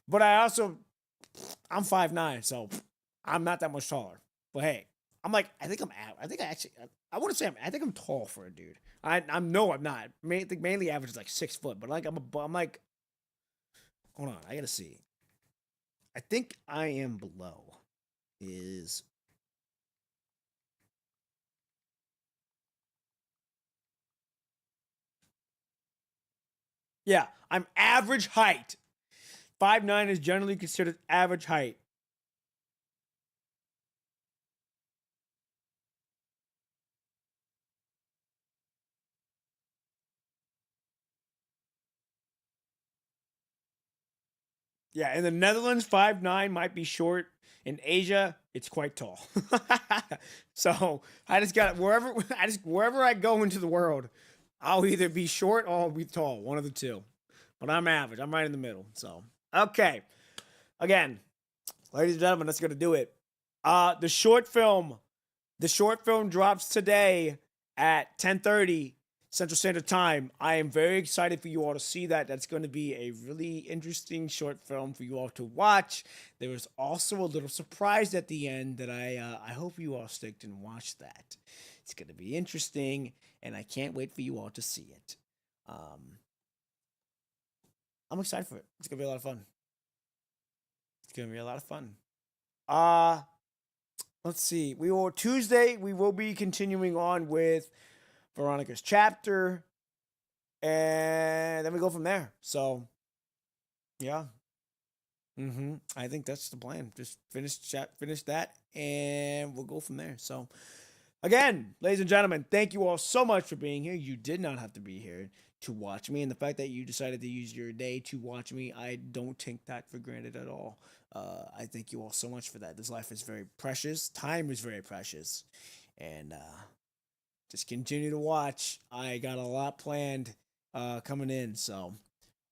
But I'm 5'9", so I'm not that much taller. But hey, I think I'm tall for a dude. I'm not. I think mainly average is like 6 foot, but I'm like, hold on, I gotta see. I think I am below. Yeah, I'm average height. 5'9" is generally considered average height. Yeah, in the Netherlands, 5'9" might be short. In Asia, it's quite tall. So I just got wherever I go into the world, I'll either be short or I'll be tall, one of the two. But I'm average. I'm right in the middle. So okay, again, ladies and gentlemen, that's gonna do it. The short film, drops today at 10:30 Central Standard Time. I am very excited for you all to see that. That's going to be a really interesting short film for you all to watch. There was also a little surprise at the end that I hope you all stick and watch that. It's going to be interesting, and I can't wait for you all to see it. Um, I'm excited for it. It's going to be a lot of fun. It's going to be a lot of fun. Uh let's see. We will be continuing on with Veronica's chapter, and then we go from there. So, yeah. I think that's the plan. Just finish that, and we'll go from there. So, again, ladies and gentlemen, thank you all so much for being here. You did not have to be here to watch me, and the fact that you decided to use your day to watch me, I don't take that for granted at all. I thank you all so much for that. This life is very precious. Time is very precious, and just continue to watch. I got a lot planned coming in. So,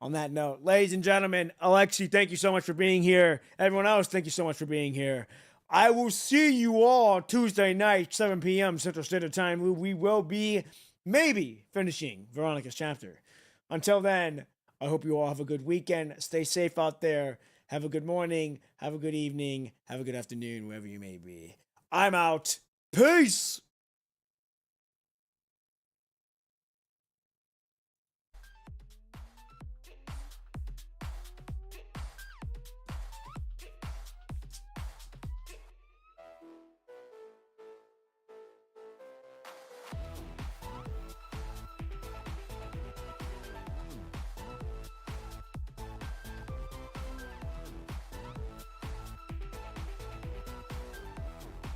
on that note, ladies and gentlemen, Alexi, thank you so much for being here. Everyone else, thank you so much for being here. I will see you all Tuesday night, 7 p.m. Central Standard Time. We will be maybe finishing Veronica's chapter. Until then, I hope you all have a good weekend. Stay safe out there. Have a good morning. Have a good evening. Have a good afternoon, wherever you may be. I'm out. Peace.